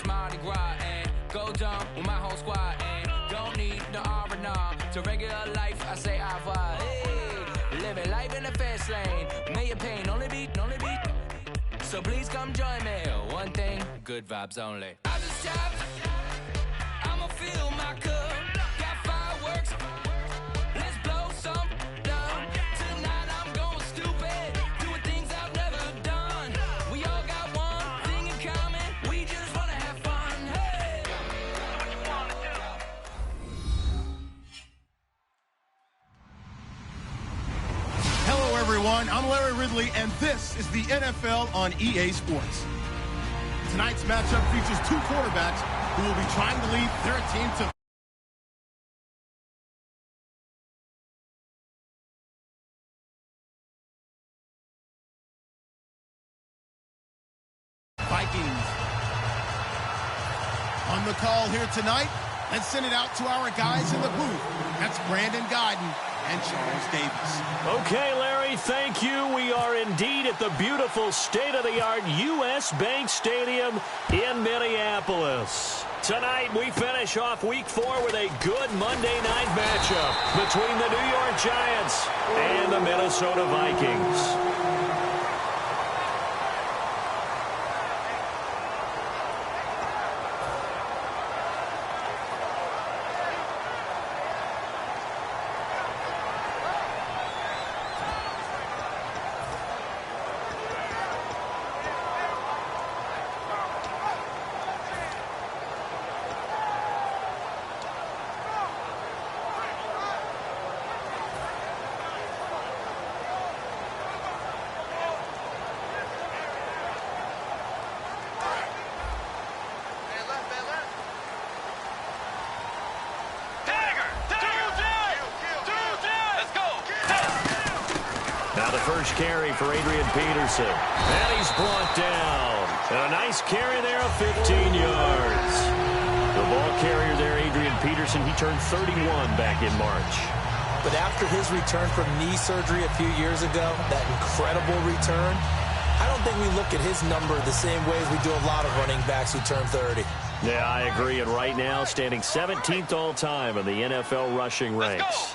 it's Mardi Gras and go dumb with my whole squad and don't need no R&R. To regular life, I say au revoir. Hey, living life in the fast lane. May your pain only beat. So please come join me. One thing, good vibes only. I just tapped. I'ma fill my cup. Got fireworks. Let's blow some down. Tonight I'm going stupid. Doing things I've never done. We all got one thing in common. We just wanna have fun. Hey. Hello, everyone. I'm Larry Ridley, and this is the NFL on EA Sports. Tonight's matchup features two quarterbacks who will be trying to lead their team to Vikings. On the call here tonight, let's send it out to our guys in the booth. That's Brandon Guyton and Charles Davis. Okay, Larry, thank you. We are indeed at the beautiful state-of-the-art U.S. Bank Stadium in Minneapolis. Tonight, we finish off Week 4 with a good Monday night matchup between the New York Giants and the Minnesota Vikings. Now the first carry for Adrian Peterson. And he's brought down. And a nice carry there of 15 yards. The ball carrier there, Adrian Peterson, he turned 31 back in March. But after his return from knee surgery a few years ago, that incredible return, I don't think we look at his number the same way as we do a lot of running backs who turn 30. Yeah, I agree. And right now, standing 17th all-time in the NFL rushing ranks.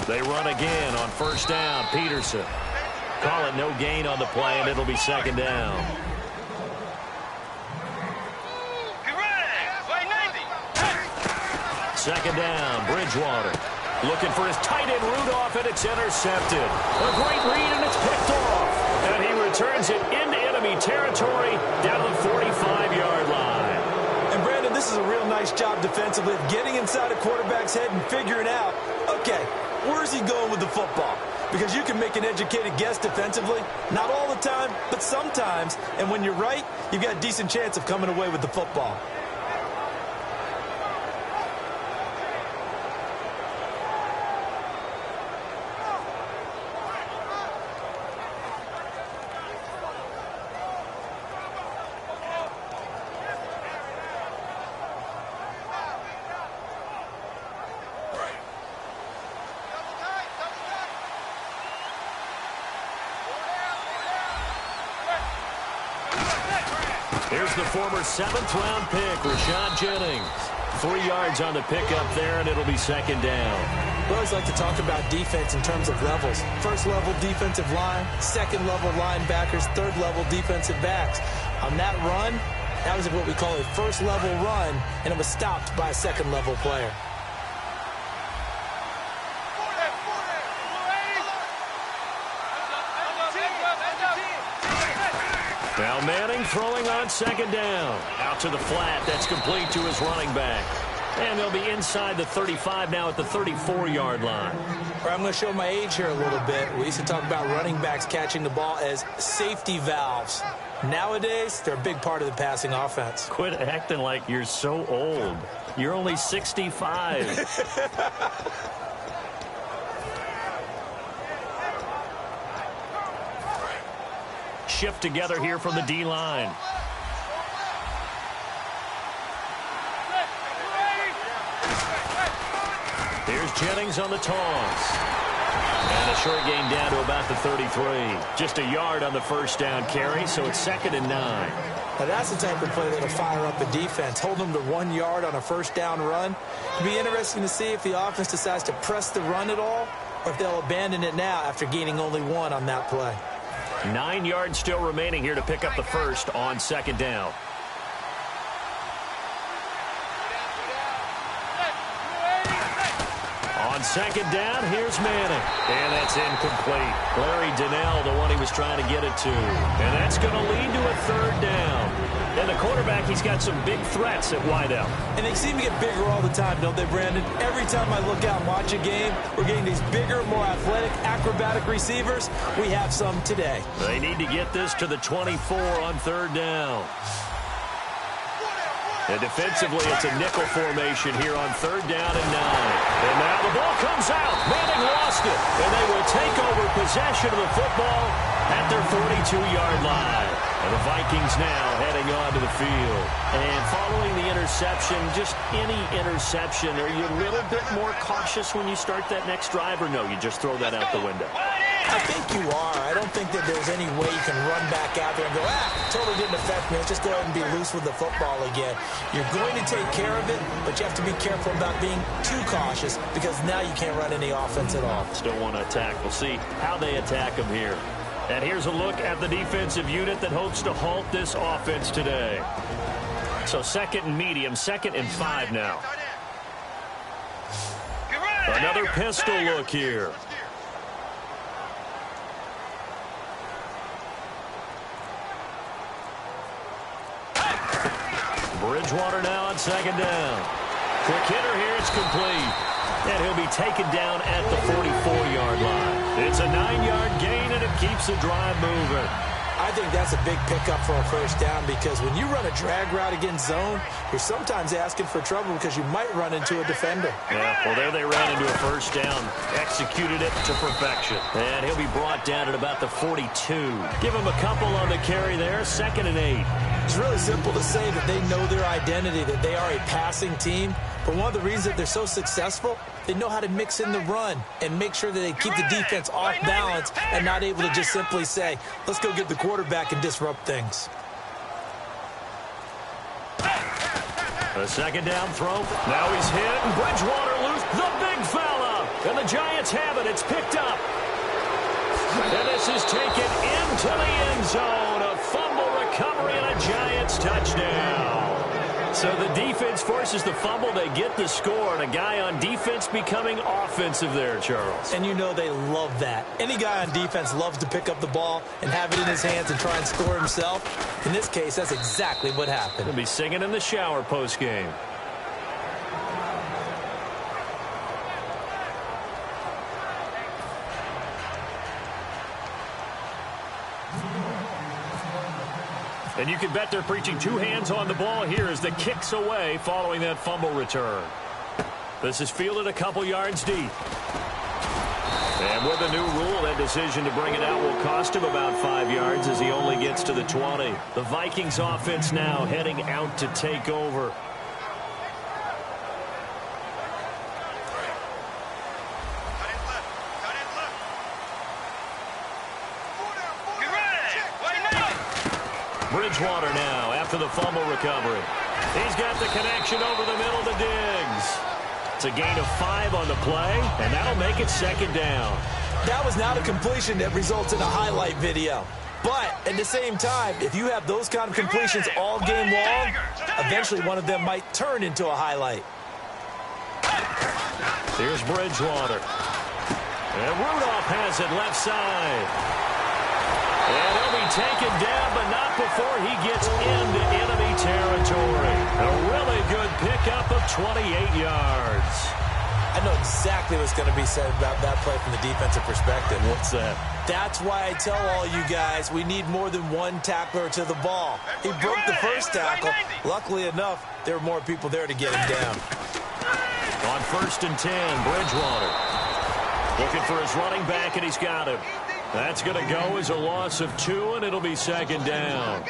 They run again on first down. Peterson. Call it no gain on the play, and it'll be second down. Second down, Bridgewater. Looking for his tight end Rudolph, and it's intercepted. A great read, and it's picked off. And he returns it into enemy territory down to the 45-yard line. And, Brandon, this is a real nice job defensively of getting inside a quarterback's head and figuring out, okay, where's he going with the football? Because you can make an educated guess defensively. Not all the time, but sometimes. And when you're right, you've got a decent chance of coming away with the football. Here's the former 7th-round pick, Rashad Jennings. 3 yards on the pickup there, and it'll be second down. We always like to talk about defense in terms of levels. First-level defensive line, second-level linebackers, third-level defensive backs. On that run, that was what we call a first-level run, and it was stopped by a second-level player. Now Manning throwing on second down. Out to the flat. That's complete to his running back. And they'll be inside the 35 now at the 34-yard line. I'm going to show my age here a little bit. We used to talk about running backs catching the ball as safety valves. Nowadays, they're a big part of the passing offense. Quit acting like you're so old. You're only 65. Shift together here from the D-line. Here's Jennings on the toss. And a short gain down to about the 33. Just a yard on the first down carry, so it's 2nd and 9. Now that's the type of play that'll fire up the defense. Hold them to 1 yard on a first down run. It'll be interesting to see if the offense decides to press the run at all, or if they'll abandon it now after gaining only 1 on that play. 9 yards still remaining here to pick up the first on 2nd down. On 2nd down, here's Manning. And that's incomplete. Larry Donnell, the one he was trying to get it to. And that's going to lead to a 3rd down. And the quarterback, he's got some big threats at wideout. And they seem to get bigger all the time, don't they, Brandon? Every time I look out and watch a game, we're getting these bigger, more athletic, acrobatic receivers. We have some today. They need to get this to the 24 on 3rd down. And defensively, it's a nickel formation here on 3rd down and 9. And now the ball comes out. Manning lost it. And they will take over possession of the football at their 42-yard line. And the Vikings now heading on to the field. And following the interception, just any interception, are you a little bit more cautious when you start that next drive, or no, you just throw that out the window? I think you are. I don't think that there's any way you can run back out there and go, totally didn't affect me. Let's just go ahead and be loose with the football again. You're going to take care of it, but you have to be careful about being too cautious because now you can't run any offense at all. Still want to attack. We'll see how they attack them here. And here's a look at the defensive unit that hopes to halt this offense today. So 2nd and medium, 2nd and 5 now. Another pistol look here. Bridgewater now on 2nd down. Quick hitter here, it's complete. And he'll be taken down at the 44-yard line. It's a 9-yard gain, and it keeps the drive moving. I think that's a big pickup for a first down because when you run a drag route against zone, you're sometimes asking for trouble because you might run into a defender. Yeah, well, there they ran into a first down, executed it to perfection. And he'll be brought down at about the 42. Give him a couple on the carry there, 2nd and 8. It's really simple to say that they know their identity, that they are a passing team. But one of the reasons that they're so successful, they know how to mix in the run and make sure that they keep the defense off balance and not able to just simply say, let's go get the quarterback and disrupt things. A 2nd down throw. Now he's hit, and Bridgewater loose. The big fella. And the Giants have it. It's picked up. And this is taken into the end zone. A fumble recovery and a Giants touchdown. So the defense forces the fumble. They get the score. And a guy on defense becoming offensive there, Charles. And you know they love that. Any guy on defense loves to pick up the ball and have it in his hands and try and score himself. In this case, that's exactly what happened. He'll be singing in the shower post-game. And you can bet they're preaching 2 hands on the ball here as the kick's away following that fumble return. This is fielded a couple yards deep. And with a new rule, that decision to bring it out will cost him about 5 yards as he only gets to the 20. The Vikings offense now heading out to take over. Bridgewater now after the fumble recovery. He's got the connection over the middle to Diggs. It's a gain of 5 on the play, and that'll make it 2nd down. That was not a completion that results in a highlight video. But at the same time, if you have those kind of completions all game long, eventually one of them might turn into a highlight. Here's Bridgewater. And Rudolph has it left side. And he'll be taken down, but not before he gets into enemy territory. A really good pickup of 28 yards. I know exactly what's going to be said about that play from the defensive perspective. What's that? That's why I tell all you guys we need more than one tackler to the ball. He broke the first tackle. Luckily enough, there were more people there to get him down. On 1st and 10, Bridgewater looking for his running back, and he's got him. That's going to go as a loss of 2, and it'll be 2nd down.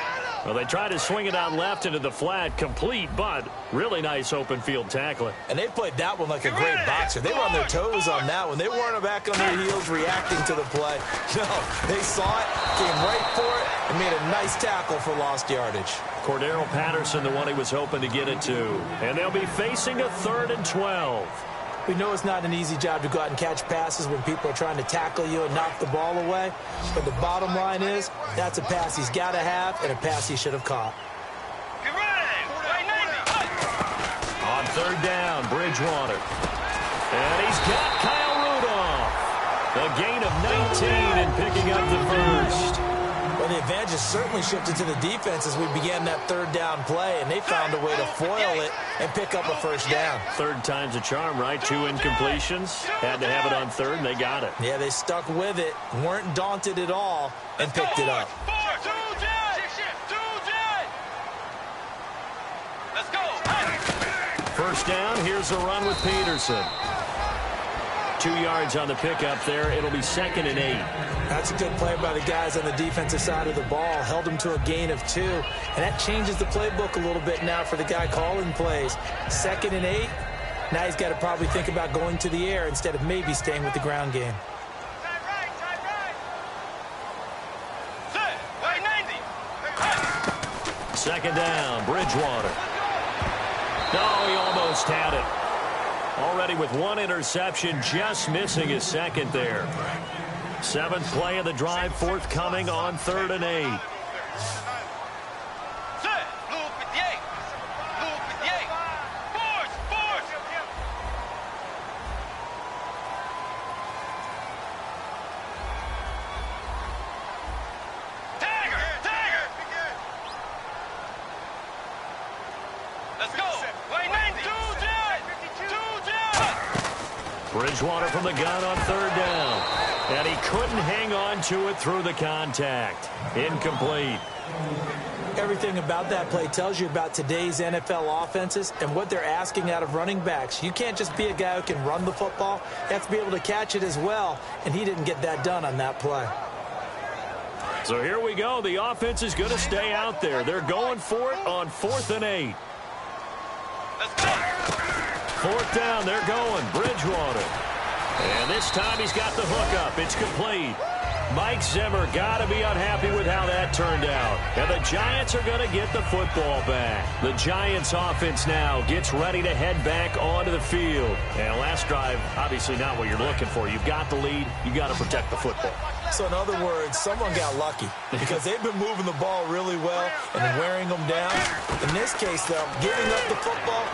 Well, they tried to swing it out left into the flat, complete, but really nice open field tackling. And they played that one like a great boxer. They were on their toes on that one. They weren't back on their heels reacting to the play. No, they saw it, came right for it, and made a nice tackle for lost yardage. Cordero Patterson, the one he was hoping to get it to. And they'll be facing a 3rd and 12. We know it's not an easy job to go out and catch passes when people are trying to tackle you and knock the ball away. But the bottom line is, that's a pass he's got to have and a pass he should have caught. On 3rd down, Bridgewater. And he's got Kyle Rudolph. A gain of 19 and picking up the first. Well, the advantage has certainly shifted to the defense as we began that 3rd down play, and they found a way to foil it and pick up a first down. 3rd time's a charm, right? 2 incompletions. Had to have it on 3rd, and they got it. Yeah, they stuck with it, weren't daunted at all, and picked it up. Let's go. First down, here's a run with Peterson. 2 yards on the pickup there. It'll be 2nd and 8. That's a good play by the guys on the defensive side of the ball. Held them to a gain of 2. And that changes the playbook a little bit now for the guy calling plays. 2nd and 8. Now he's got to probably think about going to the air instead of maybe staying with the ground game. Second down, Bridgewater. No, he almost had it. Already with 1 interception, just missing his 2nd there. 7th play of the drive, forthcoming on 3rd and 8. Bridgewater from the gun on 3rd down. And he couldn't hang on to it through the contact. Incomplete. Everything about that play tells you about today's NFL offenses and what they're asking out of running backs. You can't just be a guy who can run the football. You have to be able to catch it as well, and he didn't get that done on that play. So here we go. The offense is going to stay out there. They're going for it on 4th and 8. 4th down, they're going. Bridgewater. And this time he's got the hookup. It's complete. Mike Zimmer got to be unhappy with how that turned out. And the Giants are going to get the football back. The Giants offense now gets ready to head back onto the field. And last drive, obviously not what you're looking for. You've got the lead. You've got to protect the football. So in other words, someone got lucky because they've been moving the ball really well and wearing them down. In this case, though, giving up the football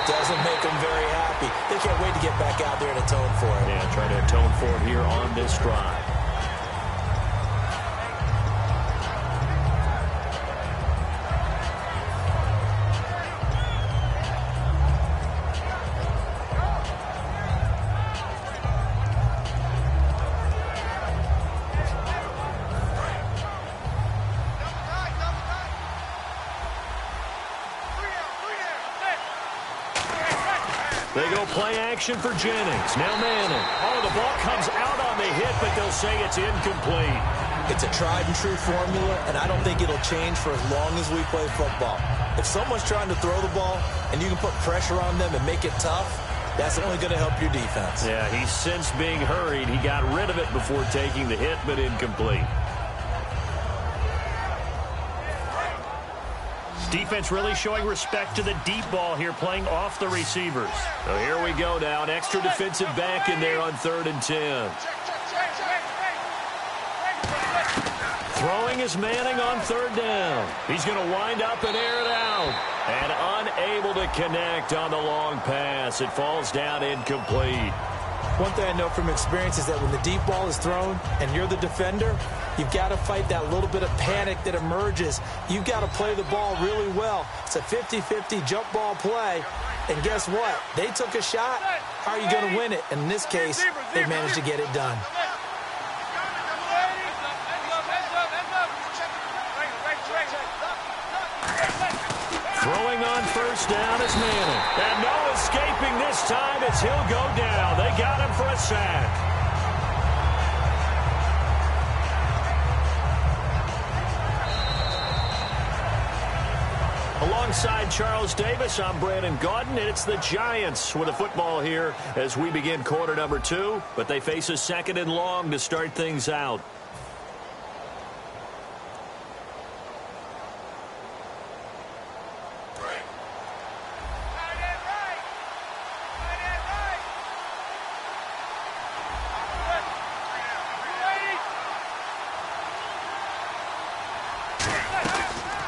doesn't make them very happy. They can't wait to get back out there and atone for it. Yeah, try to atone for it here on this drive. They go play action for Jennings. Now Manning. Oh, the ball comes out on the hit, but they'll say it's incomplete. It's a tried and true formula, and I don't think it'll change for as long as we play football. If someone's trying to throw the ball and you can put pressure on them and make it tough, that's only going to help your defense. Yeah, he's since being hurried. He got rid of it before taking the hit, but incomplete. Defense really showing respect to the deep ball here, playing off the receivers. So here we go now, an extra defensive back in there on 3rd and 10. Throwing is Manning on 3rd down. He's going to wind up and air it out. And unable to connect on the long pass. It falls down incomplete. One thing I know from experience is that when the deep ball is thrown and you're the defender, you've got to fight that little bit of panic that emerges. You've got to play the ball really well. It's a 50-50 jump ball play. And guess what? They took a shot. How are you going to win it? And in this case, they managed to get it done. Throwing on 1st down is Manning. And no escaping this time as he'll go down. They got him for a sack. Alongside Charles Davis, I'm Brandon Gaudin, and it's the Giants with the football here as we begin quarter number 2, but they face a second and long to start things out.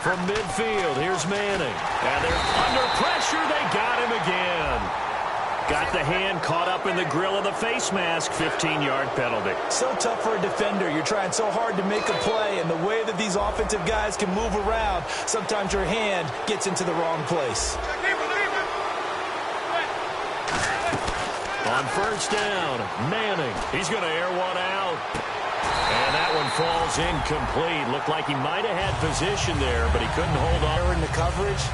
From midfield, here's Manning. And they're under pressure. They got him again. Got the hand caught up in the grill of the face mask. 15-yard penalty. So tough for a defender. You're trying so hard to make a play, and the way that these offensive guys can move around, sometimes your hand gets into the wrong place. On first down, Manning. He's going to air one out. And that one falls incomplete. Looked like he might have had position there, but he couldn't hold on. In the coverage,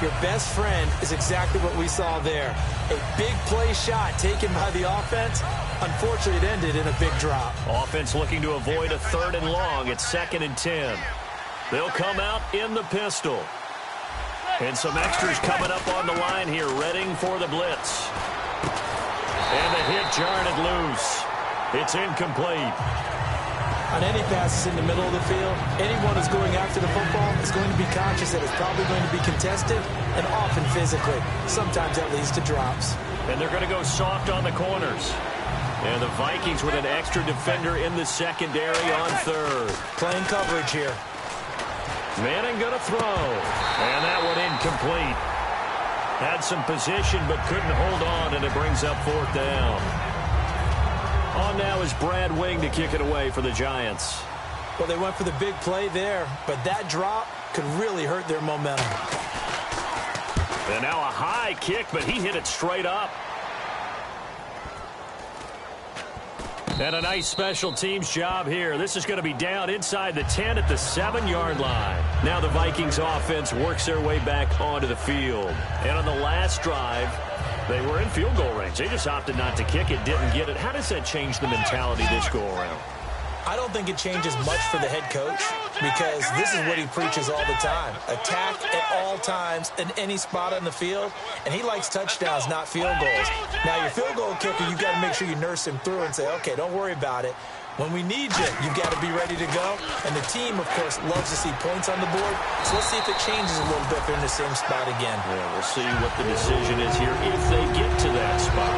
your best friend is exactly what we saw there. A big play shot taken by the offense. Unfortunately, it ended in a big drop. Offense looking to avoid a 3rd and long. It's 2nd and 10. They'll come out in the pistol. And some extras coming up on the line here, readying for the blitz. And the hit jarred it loose. It's incomplete. On any passes in the middle of the field, anyone who's going after the football is going to be conscious that it's probably going to be contested and often physically. Sometimes that leads to drops. And they're going to go soft on the corners. And the Vikings with an extra defender in the secondary on 3rd. Playing coverage here. Manning going to throw. And that one incomplete. Had some position but couldn't hold on, and it brings up 4th down. On now is Brad Wing to kick it away for the Giants. Well, they went for the big play there, but that drop could really hurt their momentum. And now a high kick, but he hit it straight up. And a nice special teams job here. This is going to be down inside the 10 at the 7-yard line. Now the Vikings offense works their way back onto the field. And on the last drive, they were in field goal range. They just opted not to kick it, didn't get it. How does that change the mentality this go around? I don't think it changes much for the head coach because this is what he preaches all the time. Attack at all times in any spot on the field, and he likes touchdowns, not field goals. Now, your field goal kicker, you've got to make sure you nurse him through and say, okay, don't worry about it. When we need you, you've got to be ready to go. And the team, of course, loves to see points on the board. So let's see if it changes a little bit if they're in the same spot again. Yeah, we'll see what the decision is here if they get to that spot.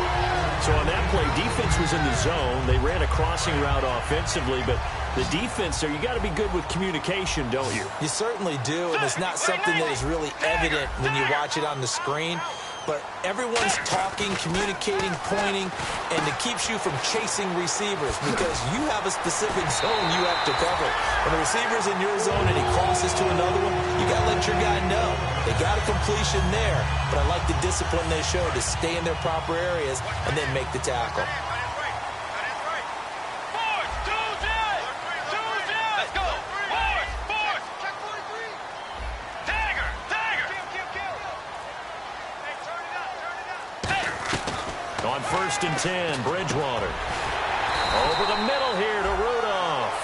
So on that play, defense was in the zone. They ran a crossing route offensively, but the defense there, you got to be good with communication, don't you? You certainly do, and it's not something that is really evident when you watch it on the screen. But everyone's talking, communicating, pointing, and it keeps you from chasing receivers because you have a specific zone you have to cover. When the receiver's in your zone and he crosses to another one, you got to let your guy know. They got a completion there, but I like the discipline they show to stay in their proper areas and then make the tackle. On 1st and 10, Bridgewater. Over the middle here to Rudolph.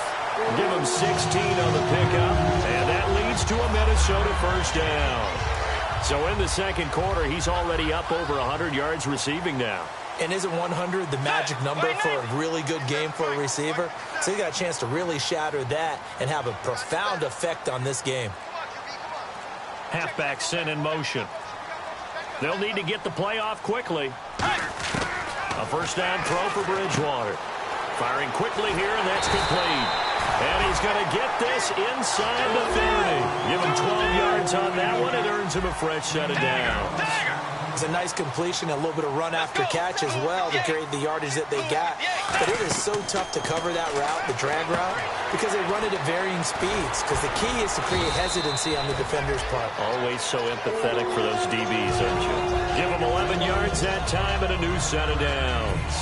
Give him 16 on the pickup, and that leads to a Minnesota 1st down. So in the 2nd quarter, he's already up over 100 yards receiving now. And isn't 100 the magic number for a really good game for a receiver? So he got a chance to really shatter that and have a profound effect on this game. Halfback sent in motion. They'll need to get the play off quickly. A 1st down throw for Bridgewater. Firing quickly here, and that's complete. And he's going to get this inside the 30. Give him 12 yards on that one. It earns him a fresh set of downs. It's a nice completion, a little bit of run after catch as well to create the yardage that they got. But it is so tough to cover that route, the drag route, because they run it at varying speeds. Because the key is to create hesitancy on the defender's part. Always so empathetic for those DBs, aren't you? Give them 11 yards that time and a new set of downs.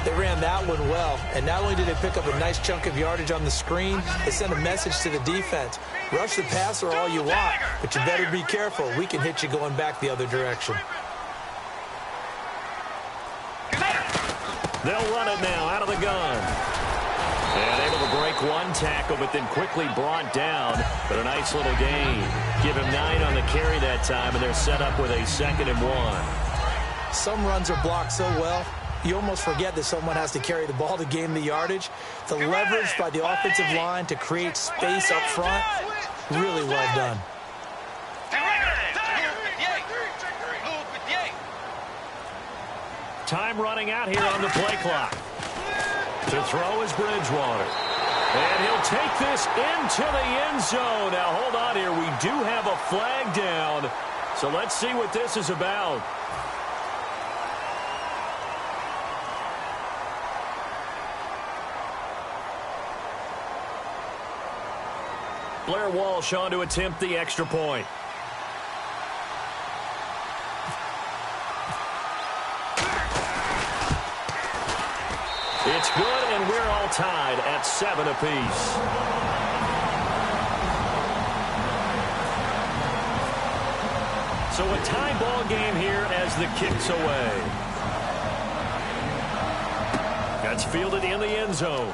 They ran that one well, and not only did they pick up a nice chunk of yardage on the screen, they sent a message to the defense. Rush the passer all you want, but you better be careful. We can hit you going back the other direction. They'll run it now out of the gun. And able to break one tackle, but then quickly brought down. But a nice little gain. Give him 9 on the carry that time, and they're set up with a 2nd and 1. Some runs are blocked so well, you almost forget that someone has to carry the ball to gain the yardage. The leverage by the offensive line to create space up front, really well done. Time running out here on the play clock. To throw is Bridgewater. And he'll take this into the end zone. Now, hold on here. We do have a flag down. So let's see what this is about. Blair Walsh on to attempt the extra point. It's good, and we're all tied at 7 apiece. So a tie ball game here as the kick's away. That's fielded in the end zone.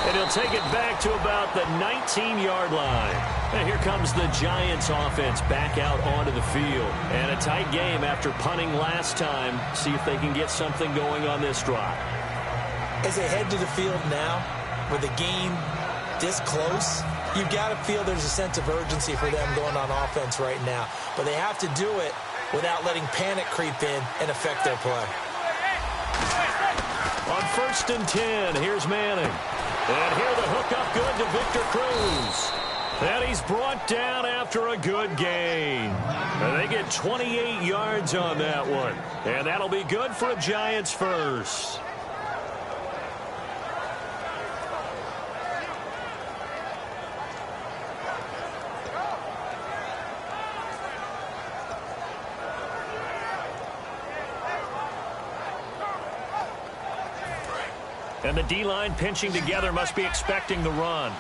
And he'll take it back to about the 19-yard line. And here comes the Giants offense back out onto the field. And a tight game after punting last time. See if they can get something going on this drive. As they head to the field now, with the game this close, you've got to feel there's a sense of urgency for them going on offense right now. But they have to do it without letting panic creep in and affect their play. On 1st and 10, here's Manning. And here the hookup good to Victor Cruz. And he's brought down after a good gain. And they get 28 yards on that one. And that'll be good for a Giants first. And the D-line pinching together must be expecting the run.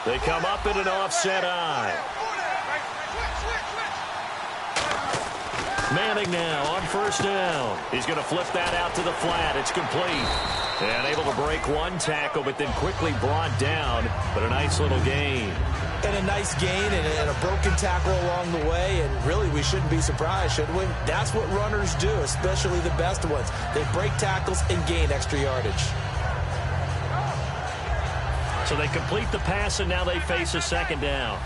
They come up in an offset eye. Manning now on 1st down. He's going to flip that out to the flat. It's complete. And able to break one tackle, but then quickly brought down. But a nice little gain. And a nice gain and a broken tackle along the way. And really, we shouldn't be surprised, should we? That's what runners do, especially the best ones. They break tackles and gain extra yardage. So they complete the pass, and now they face a 2nd down.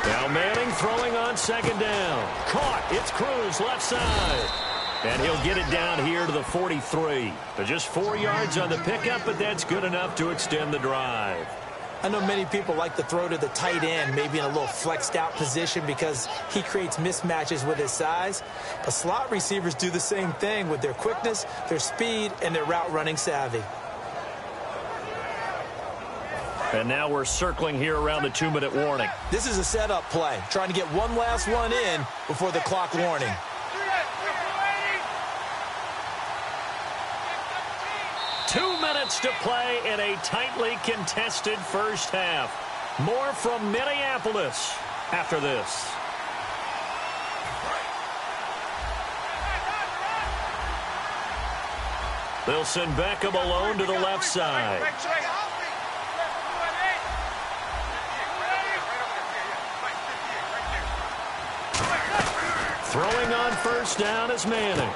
Now Manning throwing on 2nd down. Caught. It's Cruz, left side. And he'll get it down here to the 43. But just 4 yards on the pickup, but that's good enough to extend the drive. I know many people like to throw to the tight end, maybe in a little flexed out position because he creates mismatches with his size. But slot receivers do the same thing with their quickness, their speed, and their route running savvy. And now we're circling here around the 2-minute warning. This is a setup play, trying to get one last one in before the clock warning. To play in a tightly contested first half. More from Minneapolis after this. They'll send Beckham alone to the left side. Throwing on 1st down is Manning.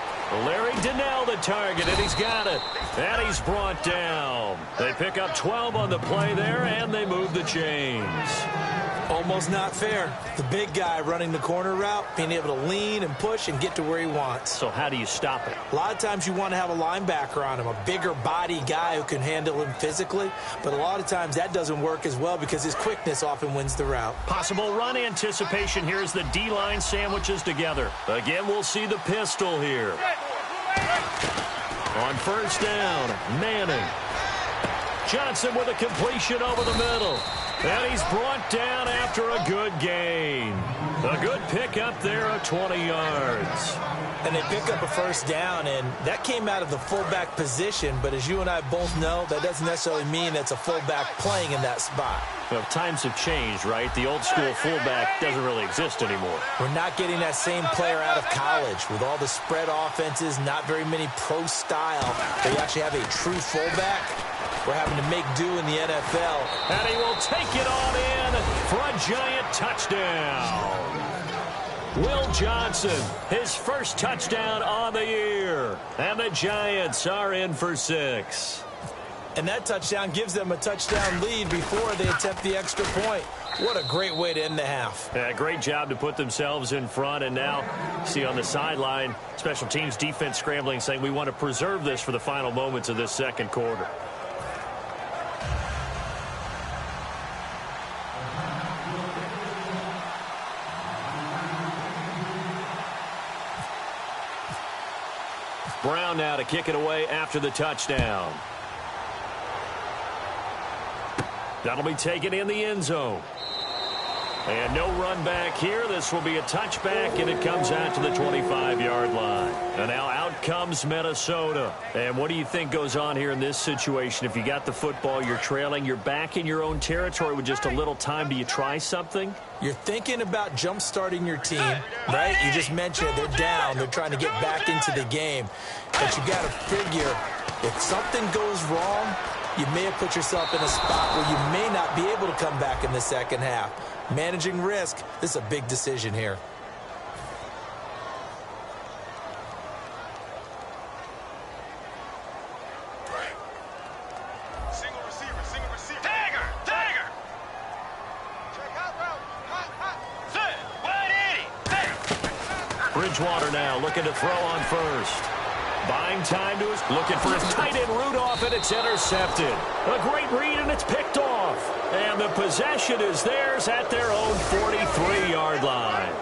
Larry Donnell the target, and he's got it. And he's brought down. They pick up 12 on the play there, and they move the chains. Almost not fair. The big guy running the corner route, being able to lean and push and get to where he wants. So how do you stop it? A lot of times you want to have a linebacker on him, a bigger body guy who can handle him physically. But a lot of times that doesn't work as well because his quickness often wins the route. Possible run anticipation here as the D-line sandwiches together. Again, we'll see the pistol here. On 1st down, Manning. Johnson with a completion over the middle. And he's brought down after a good gain. A good pickup there of 20 yards. And they pick up a first down, and that came out of the fullback position. But as you and I both know, that doesn't necessarily mean it's a fullback playing in that spot. Well, times have changed, right? The old school fullback doesn't really exist anymore. We're not getting that same player out of college. With all the spread offenses, not very many pro style. They actually have a true fullback. We're having to make do in the NFL. And he will take it on in for a giant touchdown. Will Johnson, his first touchdown on the year. And the Giants are in for 6. And that touchdown gives them a touchdown lead before they attempt the extra point. What a great way to end the half. Yeah, great job to put themselves in front. And now, see on the sideline, special teams defense scrambling, saying we want to preserve this for the final moments of this second quarter. Brown now to kick it away after the touchdown. That'll be taken in the end zone. And no run back here. This will be a touchback, and it comes out to the 25-yard line. And now out comes Minnesota. And what do you think goes on here in this situation? If you got the football, you're trailing, you're back in your own territory with just a little time. Do you try something? You're thinking about jump-starting your team, right? You just mentioned it. They're down. They're trying to get back into the game. But you got to figure, if something goes wrong, you may have put yourself in a spot where you may not be able to come back in the second half. Managing risk, this is a big decision here. Single receiver. Dagger! Check out route. Hot. Bridgewater now looking to throw on first. Buying time to his, looking for his tight end Rudolph, and it's intercepted. A great read, and it's picked off. And the possession is theirs at their own 43-yard line.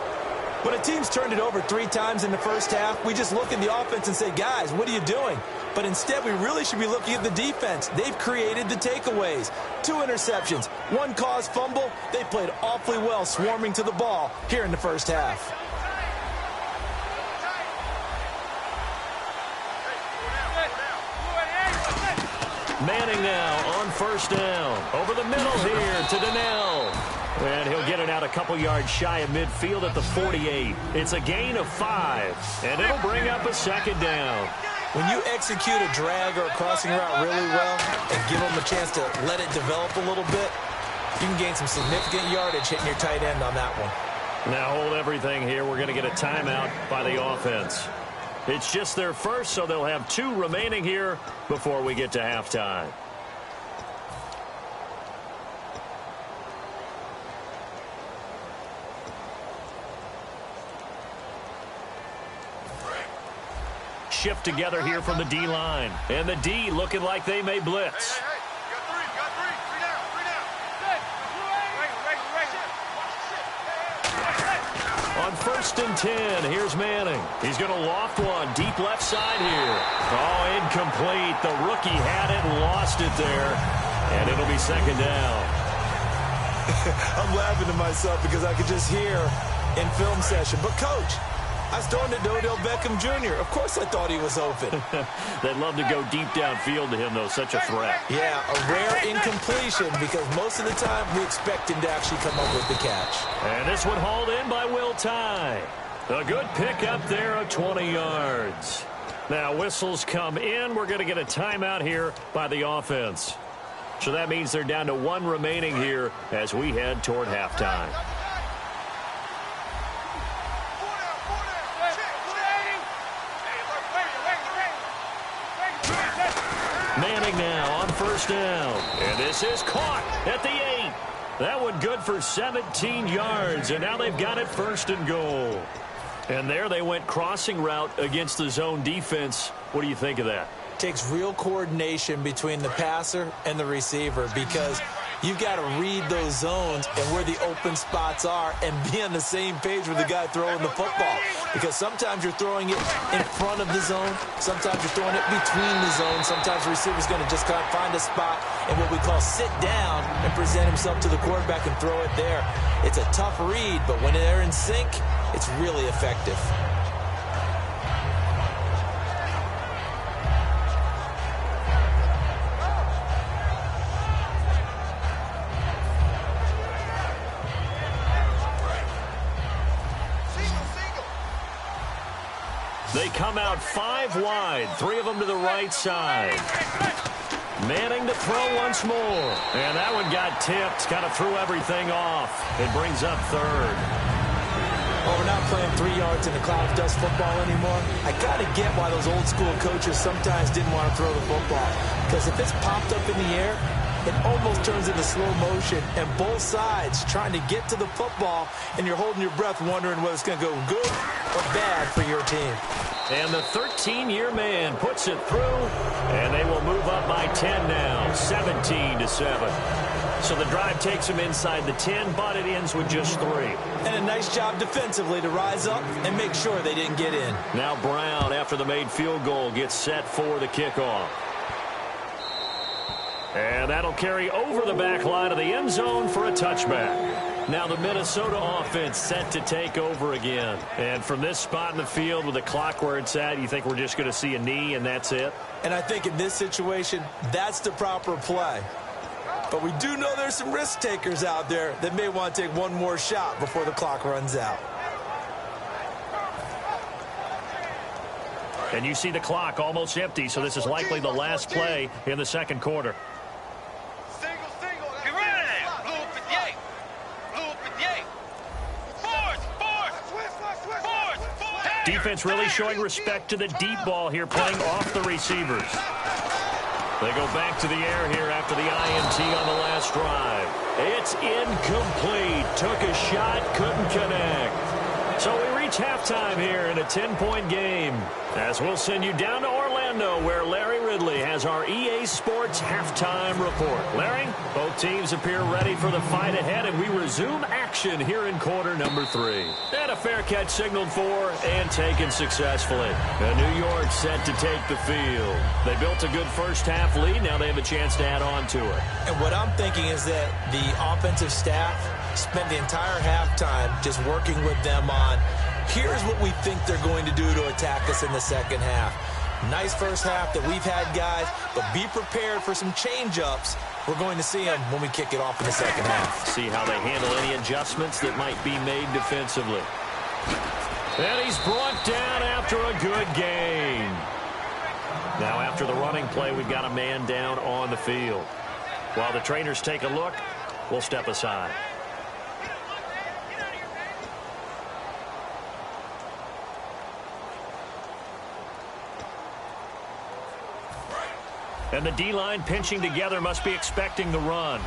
When a team's turned it over 3 times in the first half, we just look at the offense and say, guys, what are you doing? But instead, we really should be looking at the defense. They've created the takeaways. 2 interceptions, 1 caused fumble. They played awfully well swarming to the ball here in the first half. Manning now on first down. Over the middle here to Donnell. And he'll get it out a couple yards shy of midfield at the 48. It's a gain of 5. And it'll bring up a second down. When you execute a drag or a crossing route really well and give them a chance to let it develop a little bit, you can gain some significant yardage hitting your tight end on that one. Now hold everything here. We're going to get a timeout by the offense. It's just their first, so they'll have 2 remaining here before we get to halftime. Shift together here from the D-line. And the D looking like they may blitz. Hey, got three. Three down. On first and 10, here's Manning. He's going to loft one deep left side here. Oh, incomplete. The rookie had it and lost it there. And it'll be second down. I'm laughing to myself because I could just hear in film session. But, Coach, I was throwing to Odell Beckham Jr. Of course I thought he was open. They'd love to go deep downfield to him, though. Such a threat. Yeah, a rare incompletion because most of the time we expect him to actually come up with the catch. And this one hauled in by Will Tye. A good pick up there of 20 yards. Now whistles come in. We're going to get a timeout here by the offense. So that means they're down to 1 remaining here as we head toward halftime. Manning now on first down. And this is caught at the 8. That one good for 17 yards. And now they've got it first and goal. And there they went crossing route against the zone defense. What do you think of that? Takes real coordination between the passer and the receiver because you've got to read those zones and where the open spots are and be on the same page with the guy throwing the football. Because sometimes you're throwing it in front of the zone. Sometimes you're throwing it between the zones. Sometimes the receiver's going to just kind of find a spot and what we call sit down and present himself to the quarterback and throw it there. It's a tough read, but when they're in sync, it's really effective. They come out 5 wide, 3 of them to the right side. Manning to throw once more. And that one got tipped, kind of threw everything off. It brings up third. Well, we're not playing 3 yards in the cloud of dust football anymore. I got to get why those old school coaches sometimes didn't want to throw the football. Because if it's popped up in the air, it almost turns into slow motion, and both sides trying to get to the football, and you're holding your breath wondering whether it's going to go good or bad for your team. And the 13-year man puts it through, and they will move up by 10 now, 17-7. So the drive takes them inside the 10, but it ends with just 3. And a nice job defensively to rise up and make sure they didn't get in. Now Brown, after the made field goal, gets set for the kickoff. And that'll carry over the back line of the end zone for a touchback. Now the Minnesota offense set to take over again. And from this spot in the field with the clock where it's at, you think we're just going to see a knee and that's it? And I think in this situation, that's the proper play. But we do know there's some risk takers out there that may want to take one more shot before the clock runs out. And you see the clock almost empty, so this is likely the last play in the second quarter. Defense really showing respect to the deep ball here, playing off the receivers. They go back to the air here after the INT on the last drive. It's incomplete. Took a shot, couldn't connect. So we reach halftime here in a 10-point game. As we'll send you down to Orlando, where Larry Ridley has our EA Sports halftime report. Larry, both teams appear ready for the fight ahead, and we resume action here in quarter number 3. And a fair catch signaled for and taken successfully. And New York set to take the field. They built a good first-half lead. Now they have a chance to add on to it. And what I'm thinking is that the offensive staff spent the entire halftime just working with them on, here's what we think they're going to do to attack us in the second half. Nice first half that we've had, guys, but be prepared for some change-ups. We're going to see them when we kick it off in the second half. See how they handle any adjustments that might be made defensively. And he's brought down after a good gain. Now after the running play, we've got a man down on the field. While the trainers take a look, we'll step aside. And the D-line pinching together must be expecting the run.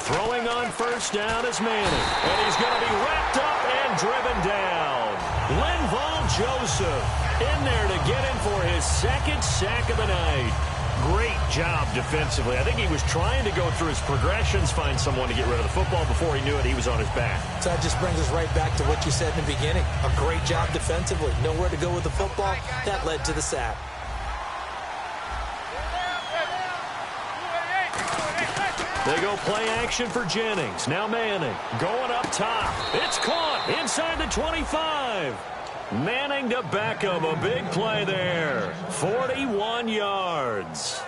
Throwing on first down is Manning. And he's going to be wrapped up and driven down. Linval Joseph in there to get him for his second sack of the night. Great job defensively. I think he was trying to go through his progressions, find someone to get rid of the football. Before he knew it, he was on his back. So that just brings us right back to what you said in the beginning. A great job defensively. Nowhere to go with the football. That led to the sack. They go play action for Jennings. Now Manning going up top. It's caught inside the 25. Manning to Beckham, a big play there. 41 yards.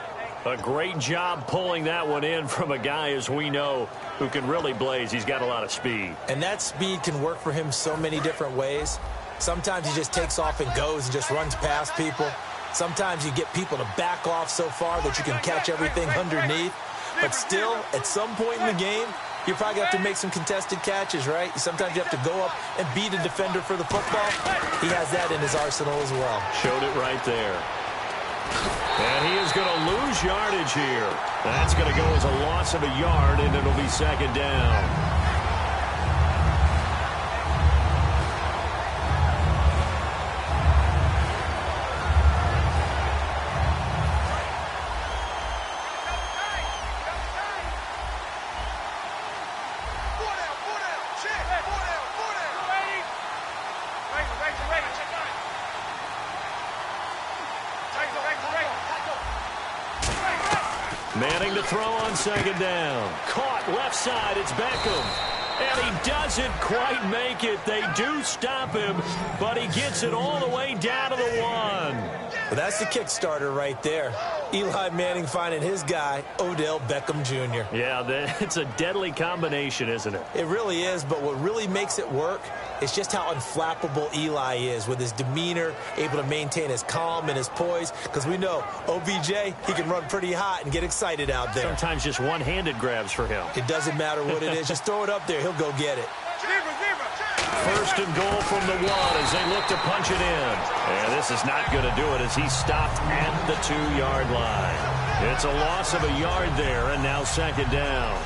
A great job pulling that one in from a guy, as we know, who can really blaze. He's got a lot of speed. And that speed can work for him so many different ways. Sometimes he just takes off and goes and just runs past people. Sometimes you get people to back off so far that you can catch everything underneath. But still, at some point in the game, you probably have to make some contested catches, right? Sometimes you have to go up and beat a defender for the football. He has that in his arsenal as well. Showed it right there. And he is going to lose yardage here. That's going to go as a loss of a yard, and it'll be second down. Manning to throw on second down. Caught left side. It's Beckham. And he doesn't quite make it. They do stop him, but he gets it all the way down to the 1. Well, that's the Kickstarter right there. Eli Manning finding his guy, Odell Beckham Jr. Yeah, it's a deadly combination, isn't it? It really is, but what really makes it work is just how unflappable Eli is with his demeanor, able to maintain his calm and his poise, because we know OBJ, he can run pretty hot and get excited out there. Sometimes just one-handed grabs for him. It doesn't matter what it is. Just throw it up there. He'll go get it. First and goal from the 1 as they look to punch it in. And this is not going to do it as he's stopped at the 2-yard line. It's a loss of a yard there, and now second down.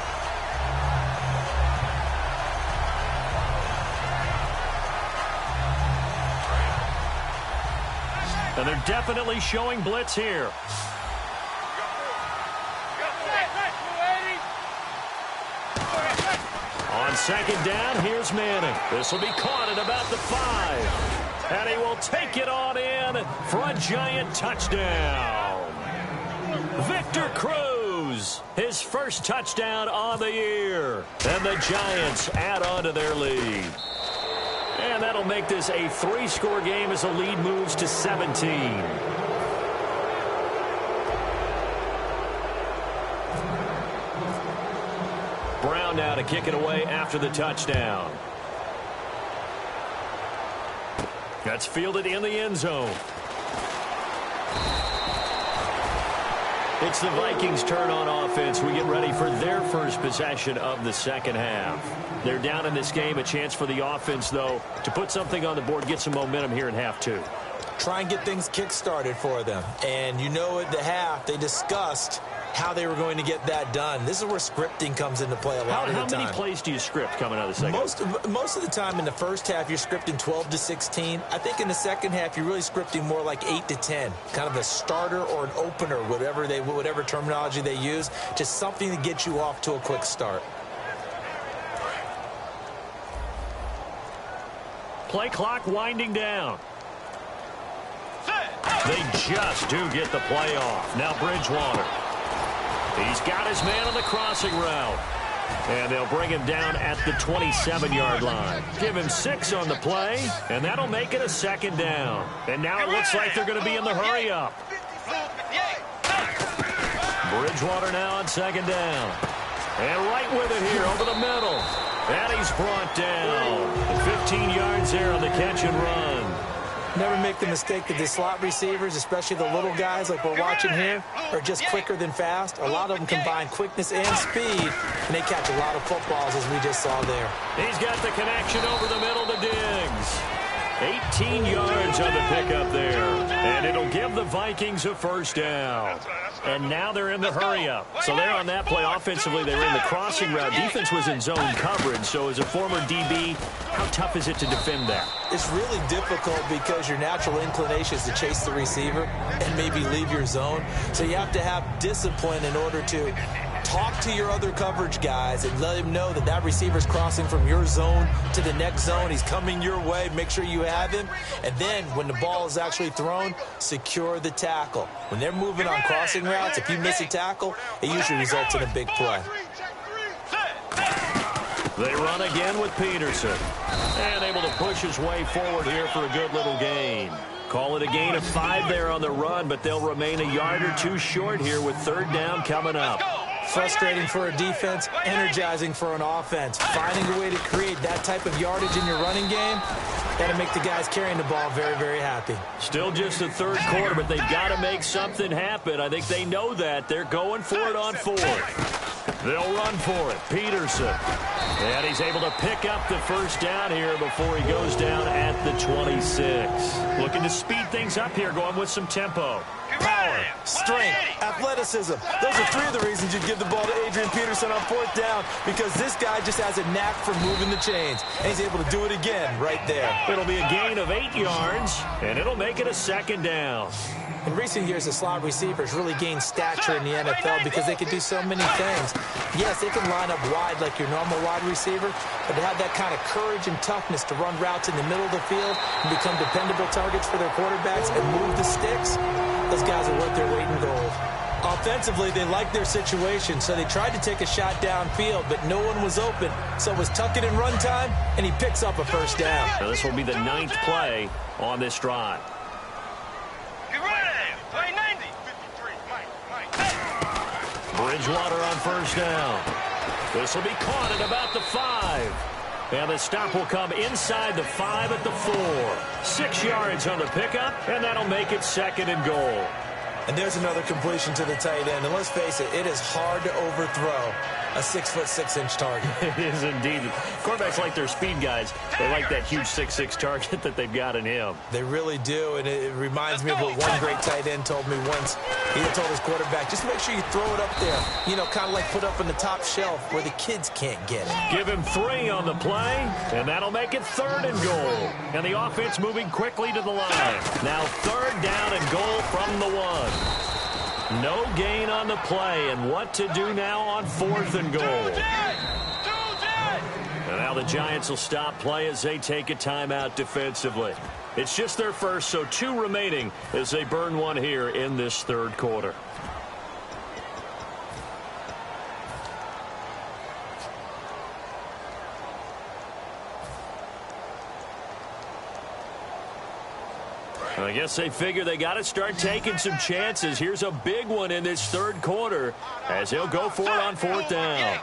And they're definitely showing blitz here. On second down, here's Manning. This will be caught at about the 5. And he will take it on in for a giant touchdown. Victor Cruz, his first touchdown on the year. And the Giants add on to their lead. And that'll make this a 3-score game as the lead moves to 17. Brown now to kick it away after the touchdown. That's fielded in the end zone. It's the Vikings' turn on offense. We get ready for their first possession of the second half. They're down in this game. A chance for the offense, though, to put something on the board, get some momentum here in half 2. Try and get things kick-started for them. And you know at the half, they discussed how they were going to get that done. This is where scripting comes into play a lot of the time. How many plays do you script coming out of the second half? Most of the time in the first half, you're scripting 12 to 16. I think in the second half, you're really scripting more like 8 to 10. Kind of a starter or an opener, whatever terminology they use. Just something to get you off to a quick start. Play clock winding down. They just do get the play off. Now Bridgewater. He's got his man on the crossing route. And they'll bring him down at the 27-yard line. Give him 6 on the play, and that'll make it a second down. And now it looks like they're going to be in the hurry-up. Bridgewater now on second down. And right with it here over the middle. And he's brought down. 15 yards there on the catch and run. Never make the mistake that the slot receivers, especially the little guys like we're watching here, are just quicker than fast. A lot of them combine quickness and speed, and they catch a lot of footballs, as we just saw there. He's got the connection over the middle to Diggs. 18 yards on the pickup there. And it'll give the Vikings a first down. And now they're in the hurry-up. So they're on that play. Offensively, they were in the crossing route. Defense was in zone coverage. So as a former DB, how tough is it to defend that? It's really difficult because your natural inclination is to chase the receiver and maybe leave your zone. So you have to have discipline in order to talk to your other coverage guys and let him know that that receiver's crossing from your zone to the next zone. He's coming your way. Make sure you have him. And then when the ball is actually thrown, secure the tackle. When they're moving on crossing routes, if you miss a tackle, it usually results in a big play. They run again with Peterson. And able to push his way forward here for a good little gain. Call it a gain of 5 there on the run, but they'll remain a yard or 2 short here with third down coming up. Frustrating for a defense, energizing for an offense. Finding a way to create that type of yardage in your running game, that'll make the guys carrying the ball very, very happy. Still just the third quarter, but they've got to make something happen. I think they know that. They're going for it on 4th. They'll run for it. Peterson. And he's able to pick up the first down here before he goes down at the 26. Looking to speed things up here, going with some tempo. Power, strength, athleticism. Those are 3 of the reasons you'd give the ball to Adrian Peterson on 4th down, because this guy just has a knack for moving the chains, and he's able to do it again right there. It'll be a gain of 8 yards, and it'll make it a second down. In recent years, the slot receivers really gained stature in the NFL because they can do so many things. Yes, they can line up wide like your normal wide receiver, but to have that kind of courage and toughness to run routes in the middle of the field and become dependable targets for their quarterbacks and move the sticks, those guys are worth their weight in gold. Offensively, they liked their situation, so they tried to take a shot downfield, but no one was open. So it was tuck it in run time, and he picks up a first down. Now this will be the 9th play on this drive. Bridgewater on first down. This will be caught at about the 5. And the stop will come inside the 5 at the 4. 6 yards on the pickup, and that'll make it 2nd and goal. And there's another completion to the tight end. And let's face it, it is hard to overthrow a 6'6" target. It is indeed. Quarterbacks like their speed guys. They like that huge 6'6" target that they've got in him. They really do, and it reminds me of what one great tight end told me once. He had told his quarterback, just make sure you throw it up there. You know, kind of like put up on the top shelf where the kids can't get it. Give him 3 on the play, and that'll make it 3rd and goal. And the offense moving quickly to the line. Now 3rd down and goal from the 1. No gain on the play, and what to do now on 4th and goal. And now the Giants will stop play as they take a timeout defensively. It's just their first, so 2 remaining as they burn 1 here in this 3rd quarter. I guess they figure they got to start taking some chances. Here's a big one in this 3rd quarter as he'll go for it on 4th down.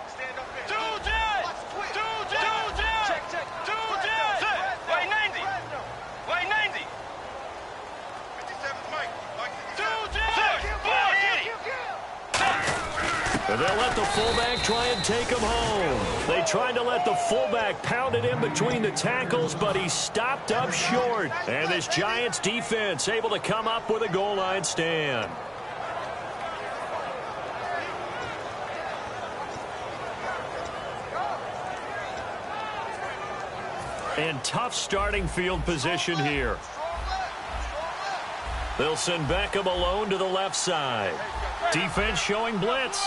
And they'll let the fullback try and take him home. They tried to let the fullback pound it in between the tackles, but he stopped up short. And this Giants defense able to come up with a goal line stand. And tough starting field position here. They'll send Beckham alone to the left side. Defense showing blitz.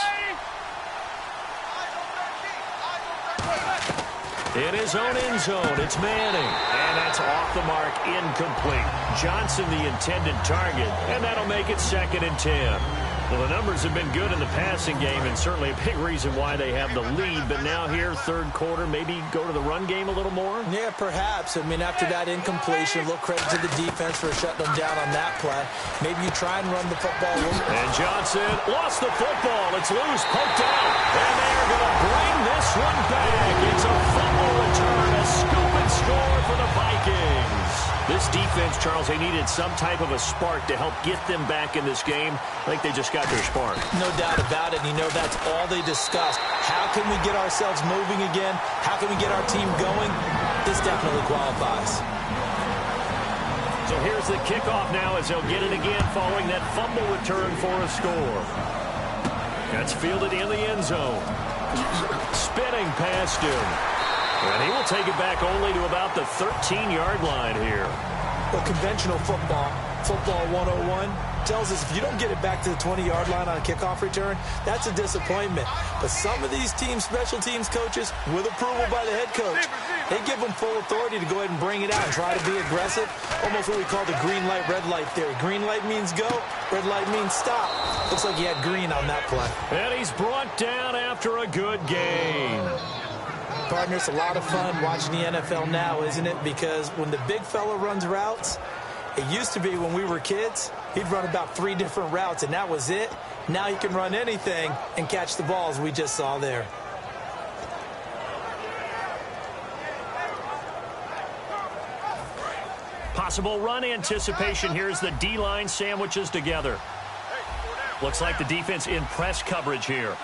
In his own end zone, it's Manning. And that's off the mark, incomplete. Johnson the intended target, and that'll make it 2nd and 10. Well, the numbers have been good in the passing game, and certainly a big reason why they have the lead. But now here, 3rd quarter, maybe go to the run game a little more? Yeah, perhaps. I mean, after that incompletion, a little credit to the defense for shutting them down on that play. Maybe you try and run the football. And Johnson lost the football. It's loose, poked out. And they're going to bring this one back. It's a fumble return, a scoop and score for the Vikings. This defense, Charles, they needed some type of a spark to help get them back in this game. I think they just got their spark. No doubt about it. You know, that's all they discussed. How can we get ourselves moving again? How can we get our team going? This definitely qualifies. So here's the kickoff now as they'll get it again following that fumble return for a score. That's fielded in the end zone. Spinning past him. And he will take it back only to about the 13-yard line here. Well, conventional football 101, tells us if you don't get it back to the 20-yard line on a kickoff return, that's a disappointment. But some of these teams, special teams coaches, with approval by the head coach, they give them full authority to go ahead and bring it out and try to be aggressive. Almost what we call the green light, red light theory. Green light means go, red light means stop. Looks like he had green on that play. And he's brought down after a good gain. Partner, it's a lot of fun watching the NFL now, isn't it? Because when the big fella runs routes, it used to be when we were kids, he'd run about 3 different routes, and that was it. Now he can run anything and catch the balls we just saw there. Possible run anticipation here as the D-line sandwiches together. Looks like the defense in press coverage here.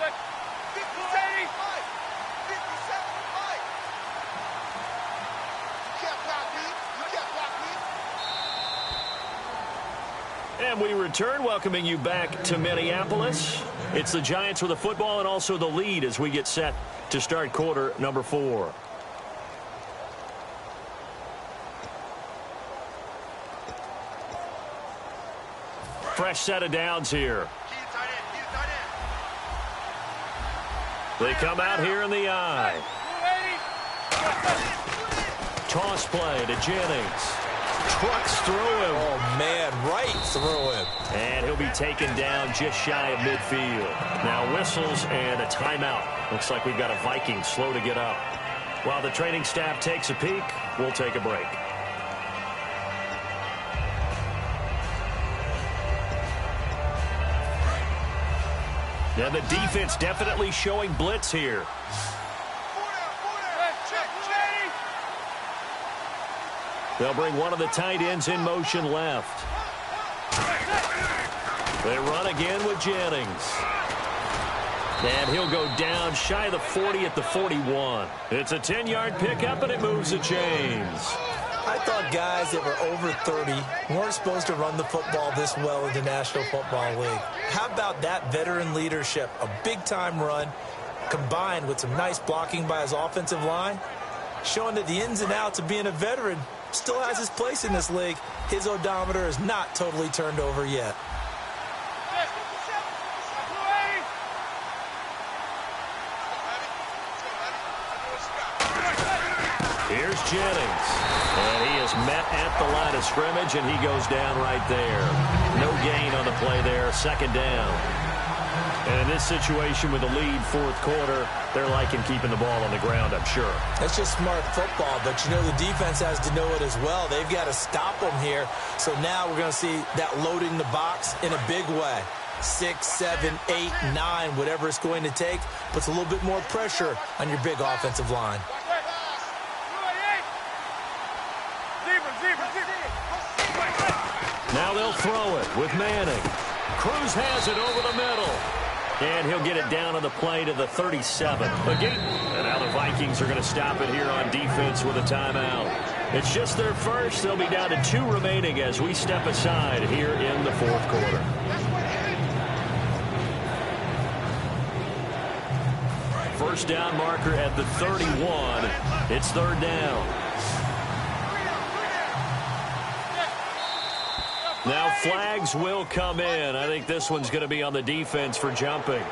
And we return, welcoming you back to Minneapolis. It's the Giants with the football and also the lead as we get set to start quarter number 4. Fresh set of downs here. They come out here in the eye. Toss play to Jennings. Trucks through him. Oh, man, right through him. And he'll be taken down just shy of midfield. Now whistles and a timeout. Looks like we've got a Viking slow to get up. While the training staff takes a peek, we'll take a break. And the defense definitely showing blitz here. They'll bring one of the tight ends in motion left. They run again with Jennings. And he'll go down shy of the 40 at the 41. It's a 10-yard pickup, and it moves the chains. I thought guys that were over 30 weren't supposed to run the football this well in the National Football League. How about that veteran leadership? A big-time run combined with some nice blocking by his offensive line, showing that the ins and outs of being a veteran still has his place in this league. His odometer is not totally turned over yet. Here's Jennings. And he is met at the line of scrimmage, and he goes down right there. No gain on the play there. Second down. And in this situation with a lead fourth quarter, they're liking keeping the ball on the ground, I'm sure. That's just smart football, but you know the defense has to know it as well. They've got to stop them here. So now we're going to see that loading the box in a big way. 6, 7, 8, 9, whatever it's going to take, puts a little bit more pressure on your big offensive line. Now they'll throw it with Manning. Cruz has it over the middle. And he'll get it down on the play to the 37. Again, and now the Vikings are going to stop it here on defense with a timeout. It's just their first. They'll be down to 2 remaining as we step aside here in the fourth quarter. First down marker at the 31. It's third down. Now flags will come in. I think this one's going to be on the defense for jumping.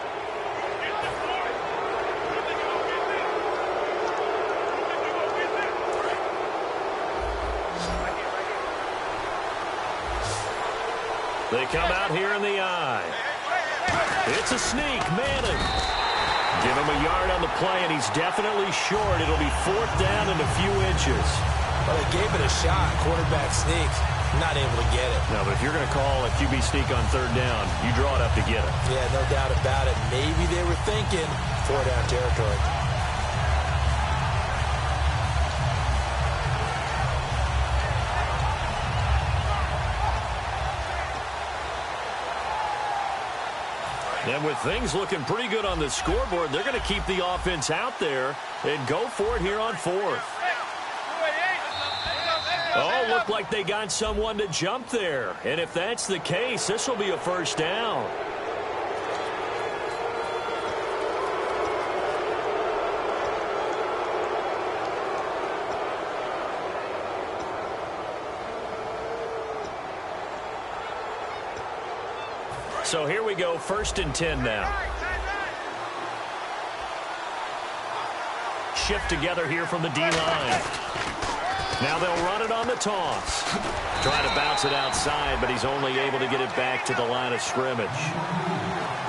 They come out here in the eye. It's a sneak. Manning. Give him a yard on the play, and he's definitely short. It'll be fourth down and a few inches. Well, they gave it a shot. Quarterback sneak. Not able to get it. No, but if you're going to call a QB sneak on third down, you draw it up to get it. Yeah, no doubt about it. Maybe they were thinking 4-down territory. And with things looking pretty good on the scoreboard, they're going to keep the offense out there and go for it here on fourth. Oh, looked like they got someone to jump there. And if that's the case, this will be a first down. So here we go, 1st and 10 now. Shift together here from the D-line. Now they'll run it on the toss. Trying to bounce it outside, but he's only able to get it back to the line of scrimmage.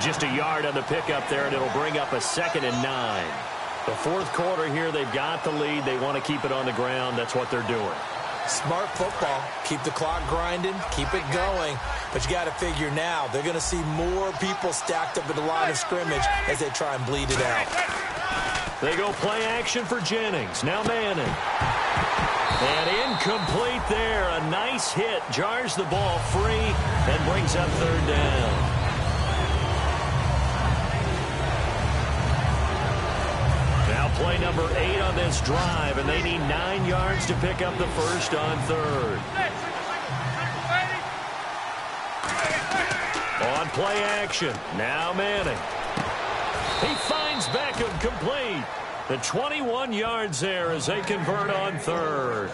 Just a yard on the pickup there, and it'll bring up a 2nd and 9. The fourth quarter here, they've got the lead. They want to keep it on the ground. That's what they're doing. Smart football. Keep the clock grinding. Keep it going. But you got to figure now, they're going to see more people stacked up at the line of scrimmage as they try and bleed it out. They go play action for Jennings. Now Manning. And incomplete there. A nice hit. Jars the ball free and brings up third down. Now play number 8 on this drive, and they need 9 yards to pick up the first on third. On play action. Now Manning. He finds Beckham complete. The 21 yards there as they convert on third.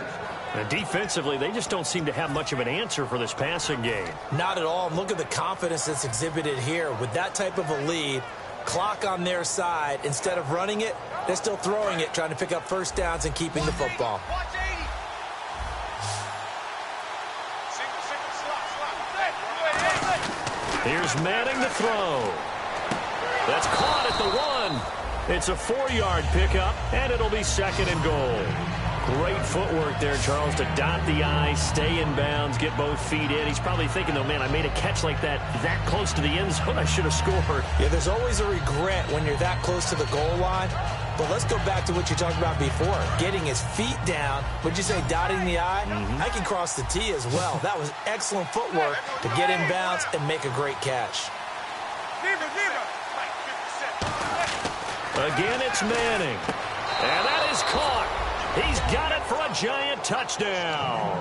And defensively, they just don't seem to have much of an answer for this passing game. Not at all. And look at the confidence that's exhibited here. With that type of a lead, clock on their side, instead of running it, they're still throwing it, trying to pick up first downs and keeping the football. Here's Manning to throw. That's caught at the 1. It's a 4-yard pickup, and it'll be 2nd and goal. Great footwork there, Charles, to dot the I, stay in bounds, get both feet in. He's probably thinking, though, man, I made a catch like that close to the end zone. I should have scored. Yeah, there's always a regret when you're that close to the goal line. But let's go back to what you talked about before. Getting his feet down. Would you say dotting the I? I can cross the T as well. That was excellent footwork to get in bounds and make a great catch. Again, it's Manning. And that is caught. He's got it for a giant touchdown.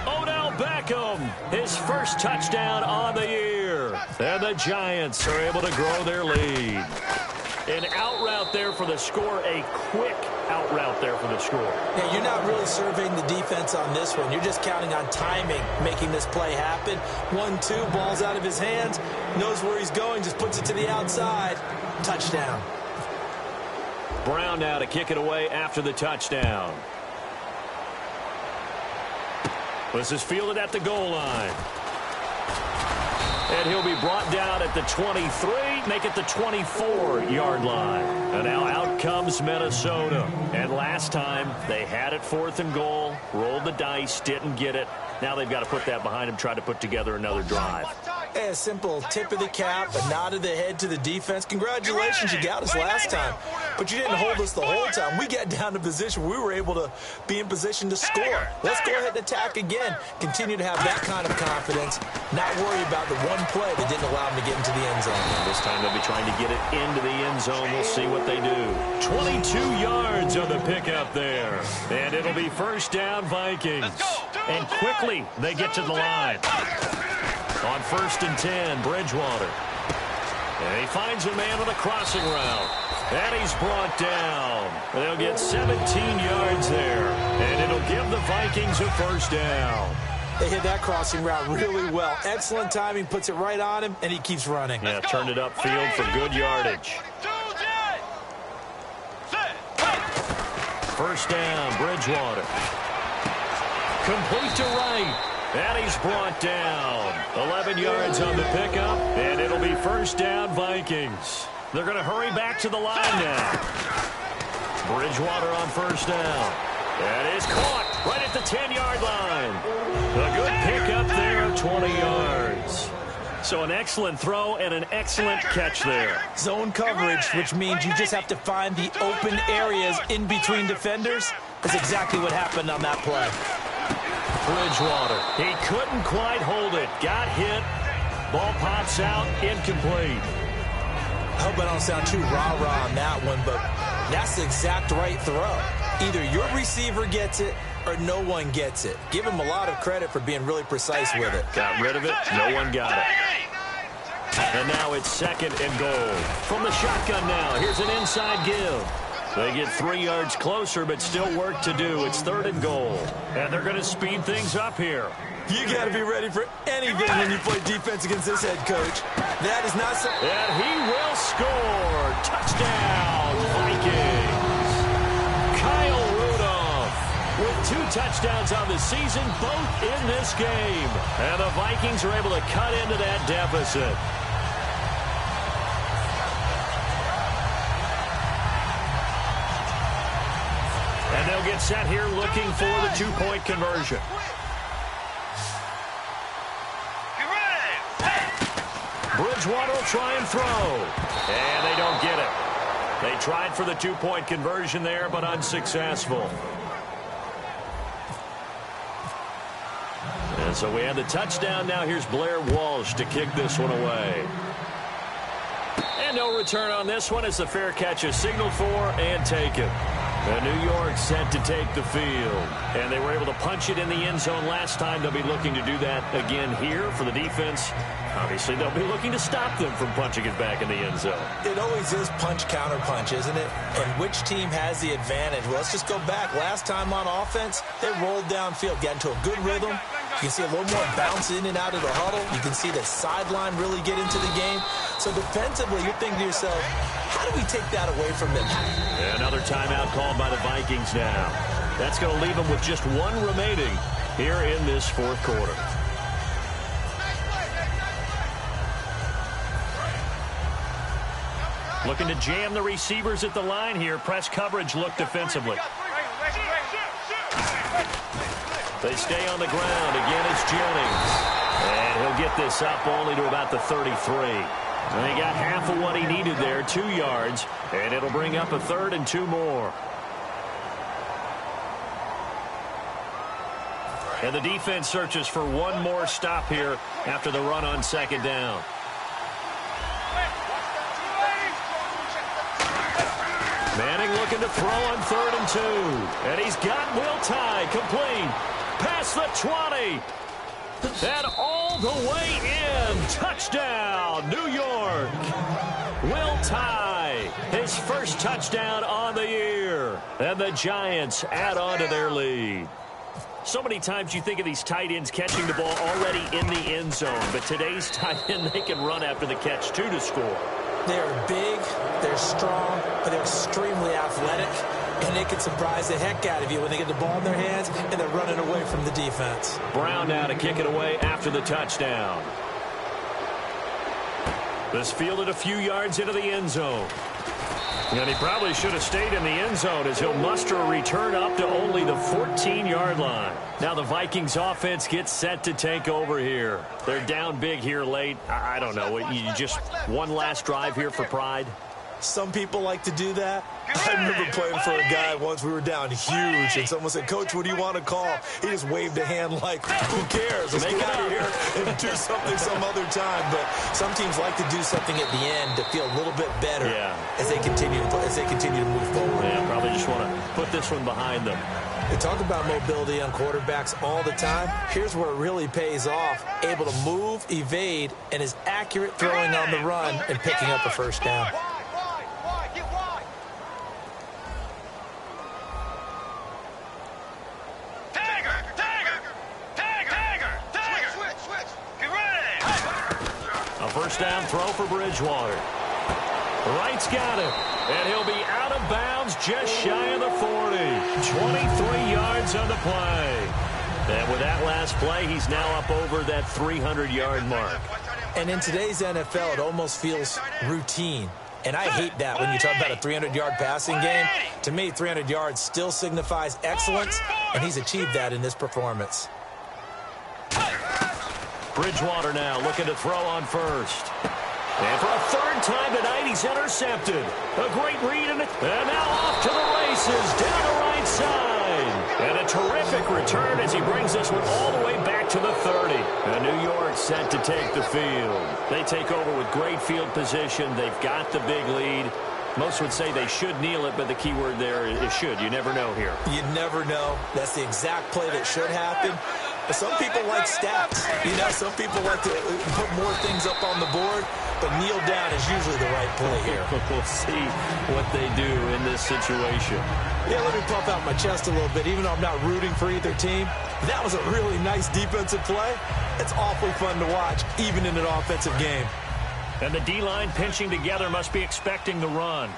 Odell Beckham, his first touchdown on the year. And the Giants are able to grow their lead. An out route there for the score, a quick out route there for the score. Yeah, you're not really surveying the defense on this one. You're just counting on timing, making this play happen. 1-2, ball's out of his hands, knows where he's going, just puts it to the outside. Touchdown. Brown now to kick it away after the touchdown. This is fielded at the goal line. And he'll be brought down at the 23, make it the 24-yard line. And now out comes Minnesota. And last time, they had it 4th and goal, rolled the dice, didn't get it. Now they've got to put that behind them, try to put together another drive. Hey, a simple tip of the cap, a nod of the head to the defense. Congratulations, you got us last time. But you didn't hold us the whole time. We got down to position where we were able to be in position to score. Let's go ahead and attack again. Continue to have that kind of confidence. Not worry about the one play that didn't allow them to get into the end zone. This time they'll be trying to get it into the end zone. We'll see what they do. 22 yards on the pickup there. And it'll be first down, Vikings. And quickly they get to the line. On 1st and 10, Bridgewater. And he finds a man on a crossing route. And he's brought down. They'll get 17 yards there. And it'll give the Vikings a first down. They hit that crossing route really well. Excellent timing, puts it right on him, and he keeps running. Yeah, turned it upfield for good yardage. First down, Bridgewater. Complete to right. And he's brought down. 11 yards on the pickup, and it'll be first down, Vikings. They're going to hurry back to the line now. Bridgewater on first down. That is caught right at the 10-yard line. A good pickup there of 20 yards. So an excellent throw and an excellent catch there. Zone coverage, which means you just have to find the open areas in between defenders. That's exactly what happened on that play. Bridgewater, he couldn't quite hold it. Got hit. Ball pops out, incomplete. I hope I don't sound too rah-rah on that one, but that's the exact right throw. Either your receiver gets it or no one gets it. Give him a lot of credit for being really precise with it. Got rid of it. No one got it. And now it's 2nd and goal. From the shotgun now, here's an inside give. They get 3 yards closer, but still work to do. It's 3rd and goal. And they're going to speed things up here. You got to be ready for anything when you play defense against this head coach. That is not so... And he will score. Touchdown, Vikings. Kyle Rudolph with 2 touchdowns on the season, both in this game. And the Vikings are able to cut into that deficit. And they'll get set here looking for the 2-point conversion. Bridgewater will try and throw. And they don't get it. They tried for the 2-point conversion there, but unsuccessful. And so we have the touchdown. Now here's Blair Walsh to kick this one away. And no return on this one as the fair catch is signaled for and taken. And New York set to take the field. And they were able to punch it in the end zone last time. They'll be looking to do that again here for the defense. Obviously, they'll be looking to stop them from punching it back in the end zone. It always is punch-counter-punch, isn't it? And which team has the advantage? Well, let's just go back. Last time on offense, they rolled downfield, got into a good rhythm. You can see a little more bounce in and out of the huddle. You can see the sideline really get into the game. So defensively, you're thinking to yourself, how do we take that away from them? Another timeout called by the Vikings now. That's going to leave them with just 1 remaining here in this 4th quarter. Looking to jam the receivers at the line here. Press coverage look defensively. They stay on the ground. Again, it's Jennings. And he'll get this up only to about the 33. And he got half of what he needed there, 2 yards. And it'll bring up a 3rd and 2 more. And the defense searches for one more stop here after the run on 2nd down. Manning looking to throw on 3rd and 2. And he's got Will Tye complete. Past the 20. And all the way in. Touchdown, New York. Will Tye, his first touchdown on the year. And the Giants add on to their lead. So many times you think of these tight ends catching the ball already in the end zone. But today's tight end, they can run after the catch, too, to score. They're big, they're strong, but they're extremely athletic. And they can surprise the heck out of you when they get the ball in their hands and they're running away from the defense. Brown now to kick it away after the touchdown. This fielded a few yards into the end zone. And he probably should have stayed in the end zone as he'll muster a return up to only the 14-yard line. Now the Vikings offense gets set to take over here. They're down big here late. I don't know. You just one last drive here for pride? Some people like to do that. I remember playing for a guy once. We were down huge, and someone said, "Coach, what do you want to call?" He just waved a hand like, "Who cares? Let's get out of here and do something some other time." But some teams like to do something at the end to feel a little bit better as they continue to move forward. Yeah, probably just want to put this one behind them. They talk about mobility on quarterbacks all the time. Here's where it really pays off. Able to move, evade, and is accurate throwing on the run and picking up a first down. First down throw for Bridgewater. Wright's got it. And he'll be out of bounds just shy of the 40. 23 yards on the play. And with that last play, he's now up over that 300-yard mark. And in today's NFL, it almost feels routine. And I hate that when you talk about a 300-yard passing game. To me, 300 yards still signifies excellence, and he's achieved that in this performance. Bridgewater now looking to throw on first. And for a 3rd time tonight, he's intercepted. A great read in it. And now off to the races down the right side. And a terrific return as he brings this one all the way back to the 30. And New York set to take the field. They take over with great field position. They've got the big lead. Most would say they should kneel it, but the key word there is should. You never know here. You never know. That's the exact play that should happen. But some people like stats. You know, some people like to put more things up on the board, but kneel down is usually the right play here. We'll see what they do in this situation. Yeah, let me puff out my chest a little bit. Even though I'm not rooting for either team, that was a really nice defensive play. It's awfully fun to watch, even in an offensive game. And the D-line pinching together must be expecting the run.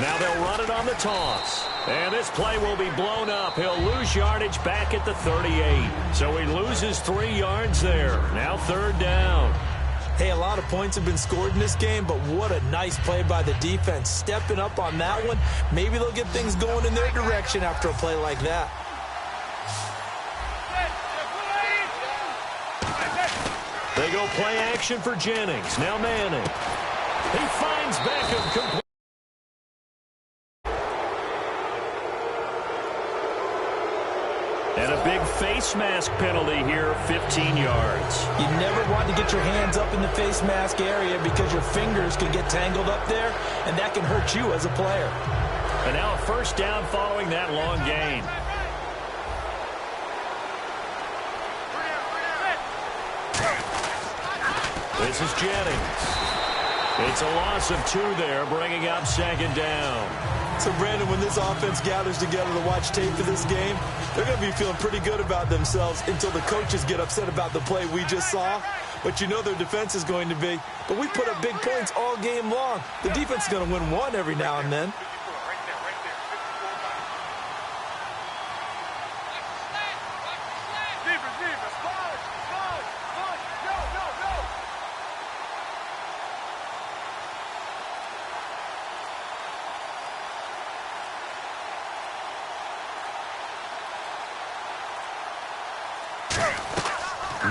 Now they'll run it on the toss. And this play will be blown up. He'll lose yardage back at the 38. So he loses 3 yards there. Now 3rd down. Hey, a lot of points have been scored in this game, but what a nice play by the defense. Stepping up on that one. Maybe they'll get things going in their direction after a play like that. They go play action for Jennings. Now Manning. He finds Beckham complete. And a big face mask penalty here, 15 yards. You never want to get your hands up in the face mask area because your fingers can get tangled up there, and that can hurt you as a player. And now a first down following that long gain. This is Jennings. It's a loss of 2 there, bringing up 2nd down. So, Brandon, when this offense gathers together to watch tape for this game, they're going to be feeling pretty good about themselves until the coaches get upset about the play we just saw. But you know their defense is going to be. But we put up big points all game long. The defense is going to win one every now and then.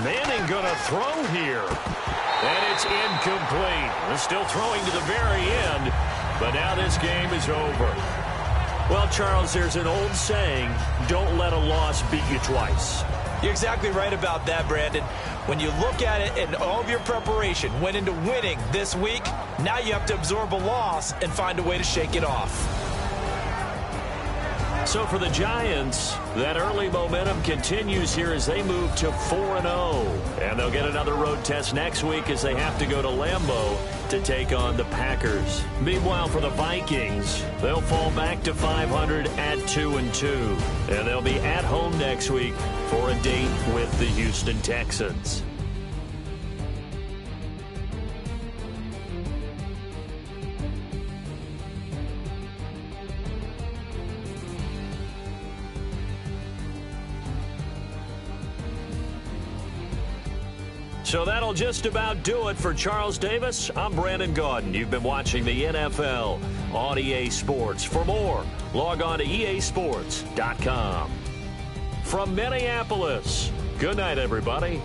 Manning going to throw here. And it's incomplete. They're still throwing to the very end, but now this game is over. Well, Charles, there's an old saying, don't let a loss beat you twice. You're exactly right about that, Brandon. When you look at it and all of your preparation went into winning this week, now you have to absorb a loss and find a way to shake it off. So for the Giants, that early momentum continues here as they move to 4-0. And they'll get another road test next week as they have to go to Lambeau to take on the Packers. Meanwhile, for the Vikings, they'll fall back to 500 at 2-2. And they'll be at home next week for a date with the Houston Texans. So that'll just about do it for Charles Davis. I'm Brandon Gaudin. You've been watching the NFL on EA Sports. For more, log on to easports.com. From Minneapolis, good night, everybody.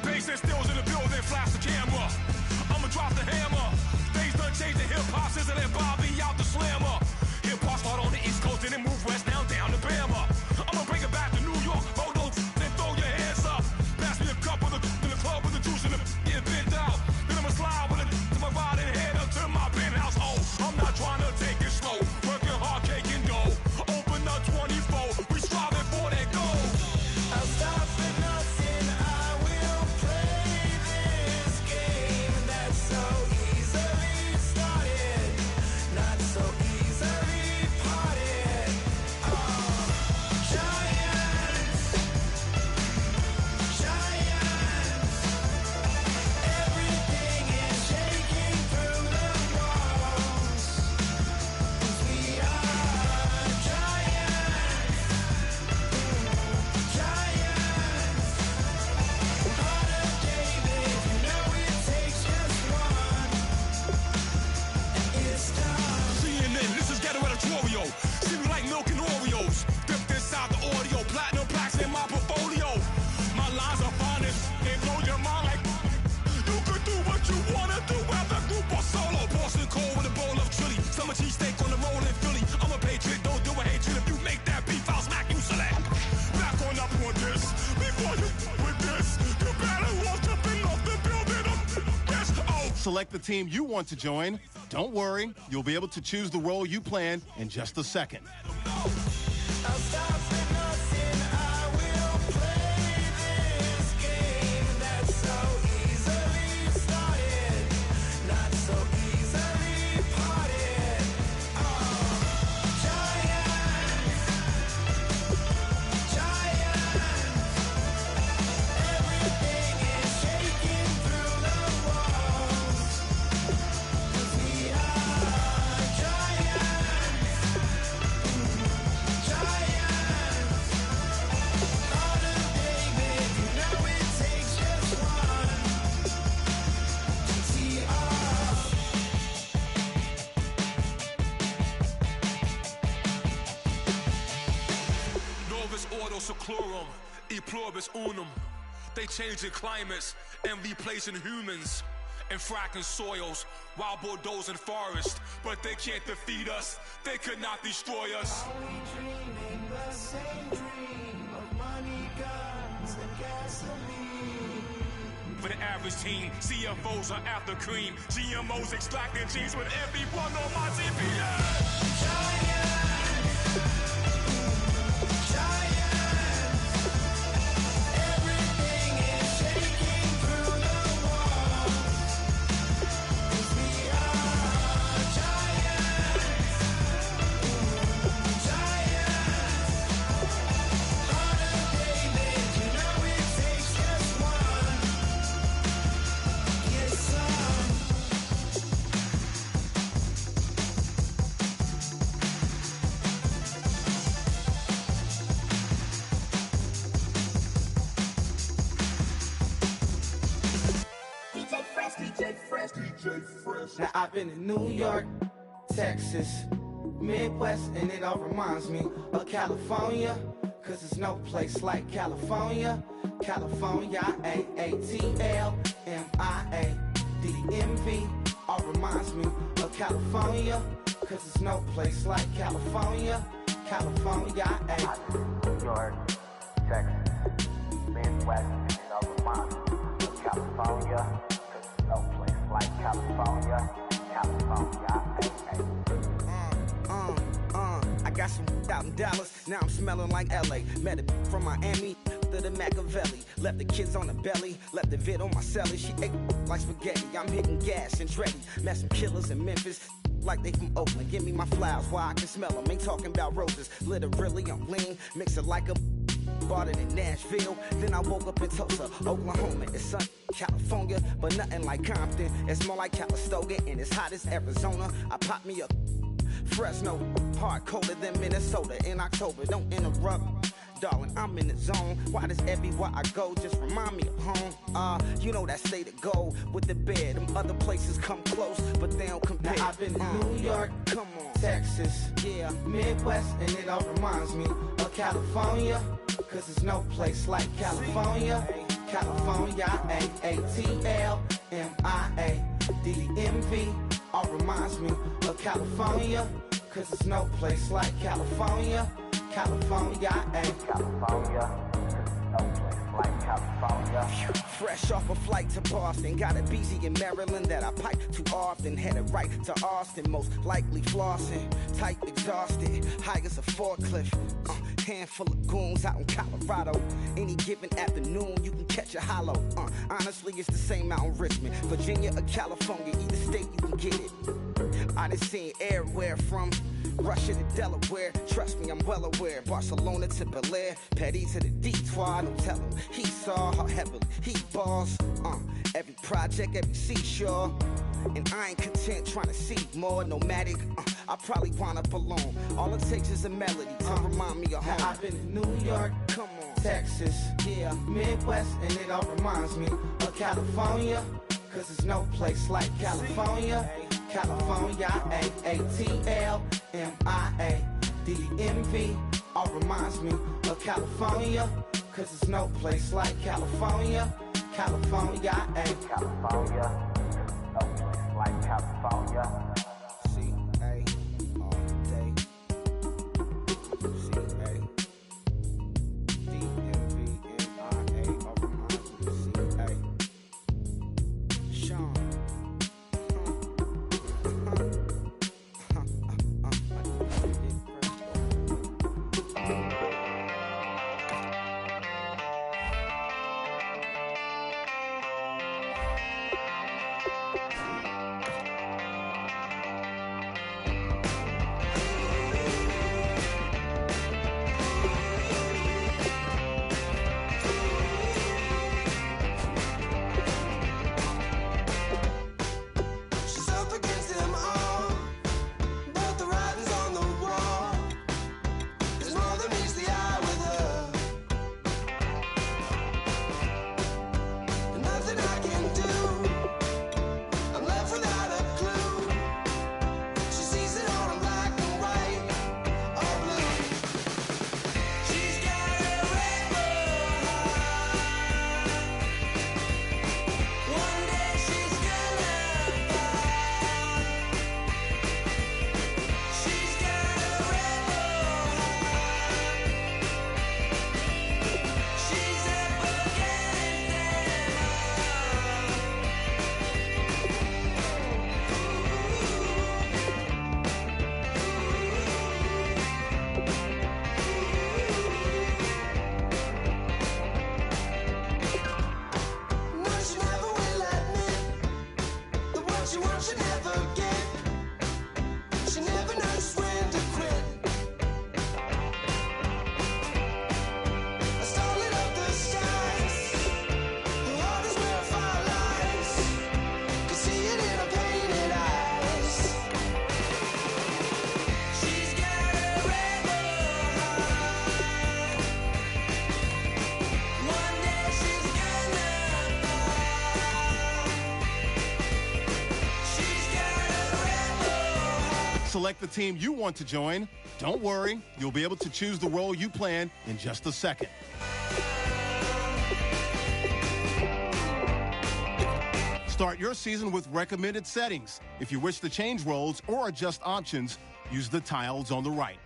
Basin stills in the building, flash the camera. I'ma drop the hammer. Things done changed the hip-hop, sizzle and Bobby out the slammer. Hip-hop start on the East Coast and then move west down to Bama. I'ma bring it back to New York, hold those and throw your hands up. Pass me a cup of the in the club with the juice and the get bent out. Then I'ma slide with it to my ride and head up to my penthouse. Oh, I'm not trying to take it slow, working hard, cake and dough. Open up 24, we striving for that goal. I'll stop at nothing, I will play this game that's so easily started, not so easily parted. Giants, everything is shaking through the walls. 'Cause we are giants. Heart of David, you know it takes just one. It's done. CNN, this is ghetto editorial. See me like milk and Oreos. Dipped inside the audio, platinum plaques in my portfolio. My lines are finest, they blow your mind like you could do what you wanna do, whether group or solo. Boston cold with a bowl of chili, summer cheesesteak on the roll in Philly. I'm a patriot, don't do a hatred. If you make that beef, I'll smack you select. Back on up on this, before you with this, you better walk jumping off the building of this. Oh, Select the team you want to join. Don't worry, you'll be able to choose the role you plan in just a second. I'll stop at nothing, I will play this game that's so easily started, not so easily parted. Giants, everything is shaking through the walls. 'Cause we are giants. Heart of David, you know it takes just one. GTR. Novus ordo seclorum, e pluribus unum. They changing climates and replacing humans and fracking soils, wild bulldozing forests. But they can't defeat us, they could not destroy us. Are we dreaming the same dream of money, guns, and gasoline? For the average team, CFOs are after cream, GMOs extracting genes with everyone on my GPS. Everything is shaking through the walls. 'Cause we are giants. Now I've been in New York, Texas, Midwest, and it all reminds me of California, cause there's no place like California. California, AATLMIA-DDMV, all reminds me of California, cause there's no place like California. California, New York, Texas, Midwest, and it all reminds me of California, cause there's no place like California. California, I got some out in Dallas, now I'm smelling like LA. Met a from Miami to the Machiavelli. Left the kids on the belly, left the vid on my celly. She ate like spaghetti, I'm hitting gas and Dreddy. Met some killers in Memphis, like they from Oakland. Give me my flowers while I can smell them. Ain't talking about roses, literally I'm lean. Mix it like a bought it in Nashville. Then I woke up in Tulsa, Oklahoma. It's sun, California, but nothing like Compton. It's more like Calistoga, and it's hot as Arizona. I pop me a Fresno, hard colder than Minnesota in October. Don't interrupt, darling, I'm in the zone. Why does everywhere I go just remind me of home? You know that state of gold with the bed. Them other places come close, but they don't compare. Now I've been to New York, come on, Texas, yeah, Midwest, and it all reminds me of California, cause there's no place like California. California, AATLMIA-DDMV, all reminds me of California, cause there's no place like California. California, California, no place like California. Fresh off a flight to Boston, got a BZ in Maryland that I pipe too often. Headed right to Austin, most likely flossing. Tight, exhausted, high as a forklift. Handful of goons out in Colorado. Any given afternoon, you can catch a hollow. Honestly, it's the same out in Richmond, Virginia or California. Either state, you can get it. I done seen everywhere from Russia to Delaware. Trust me, I'm well aware. Barcelona to Bel Air, Petty to the Detroit. Don't tell him he saw how heavily he balls. Every project, every seashore. And I ain't content trying to see more. Nomadic, I probably wind up alone. All it takes is a melody to remind me of home. Now I've been in New York, come on, Texas, yeah, Midwest, and it all reminds me of California, cause there's no place like California. California, AATLMIA-DDMV, all reminds me of California, cause there's no place like California. California, California, no place like California. C-A, all day. C-A, D-M-V-M-I-A, all reminds me of C-A. Sean. select the team you want to join, don't worry. You'll be able to choose the role you plan in just a second. Start your season with recommended settings. If you wish to change roles or adjust options, use the tiles on the right.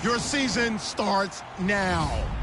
Your season starts now.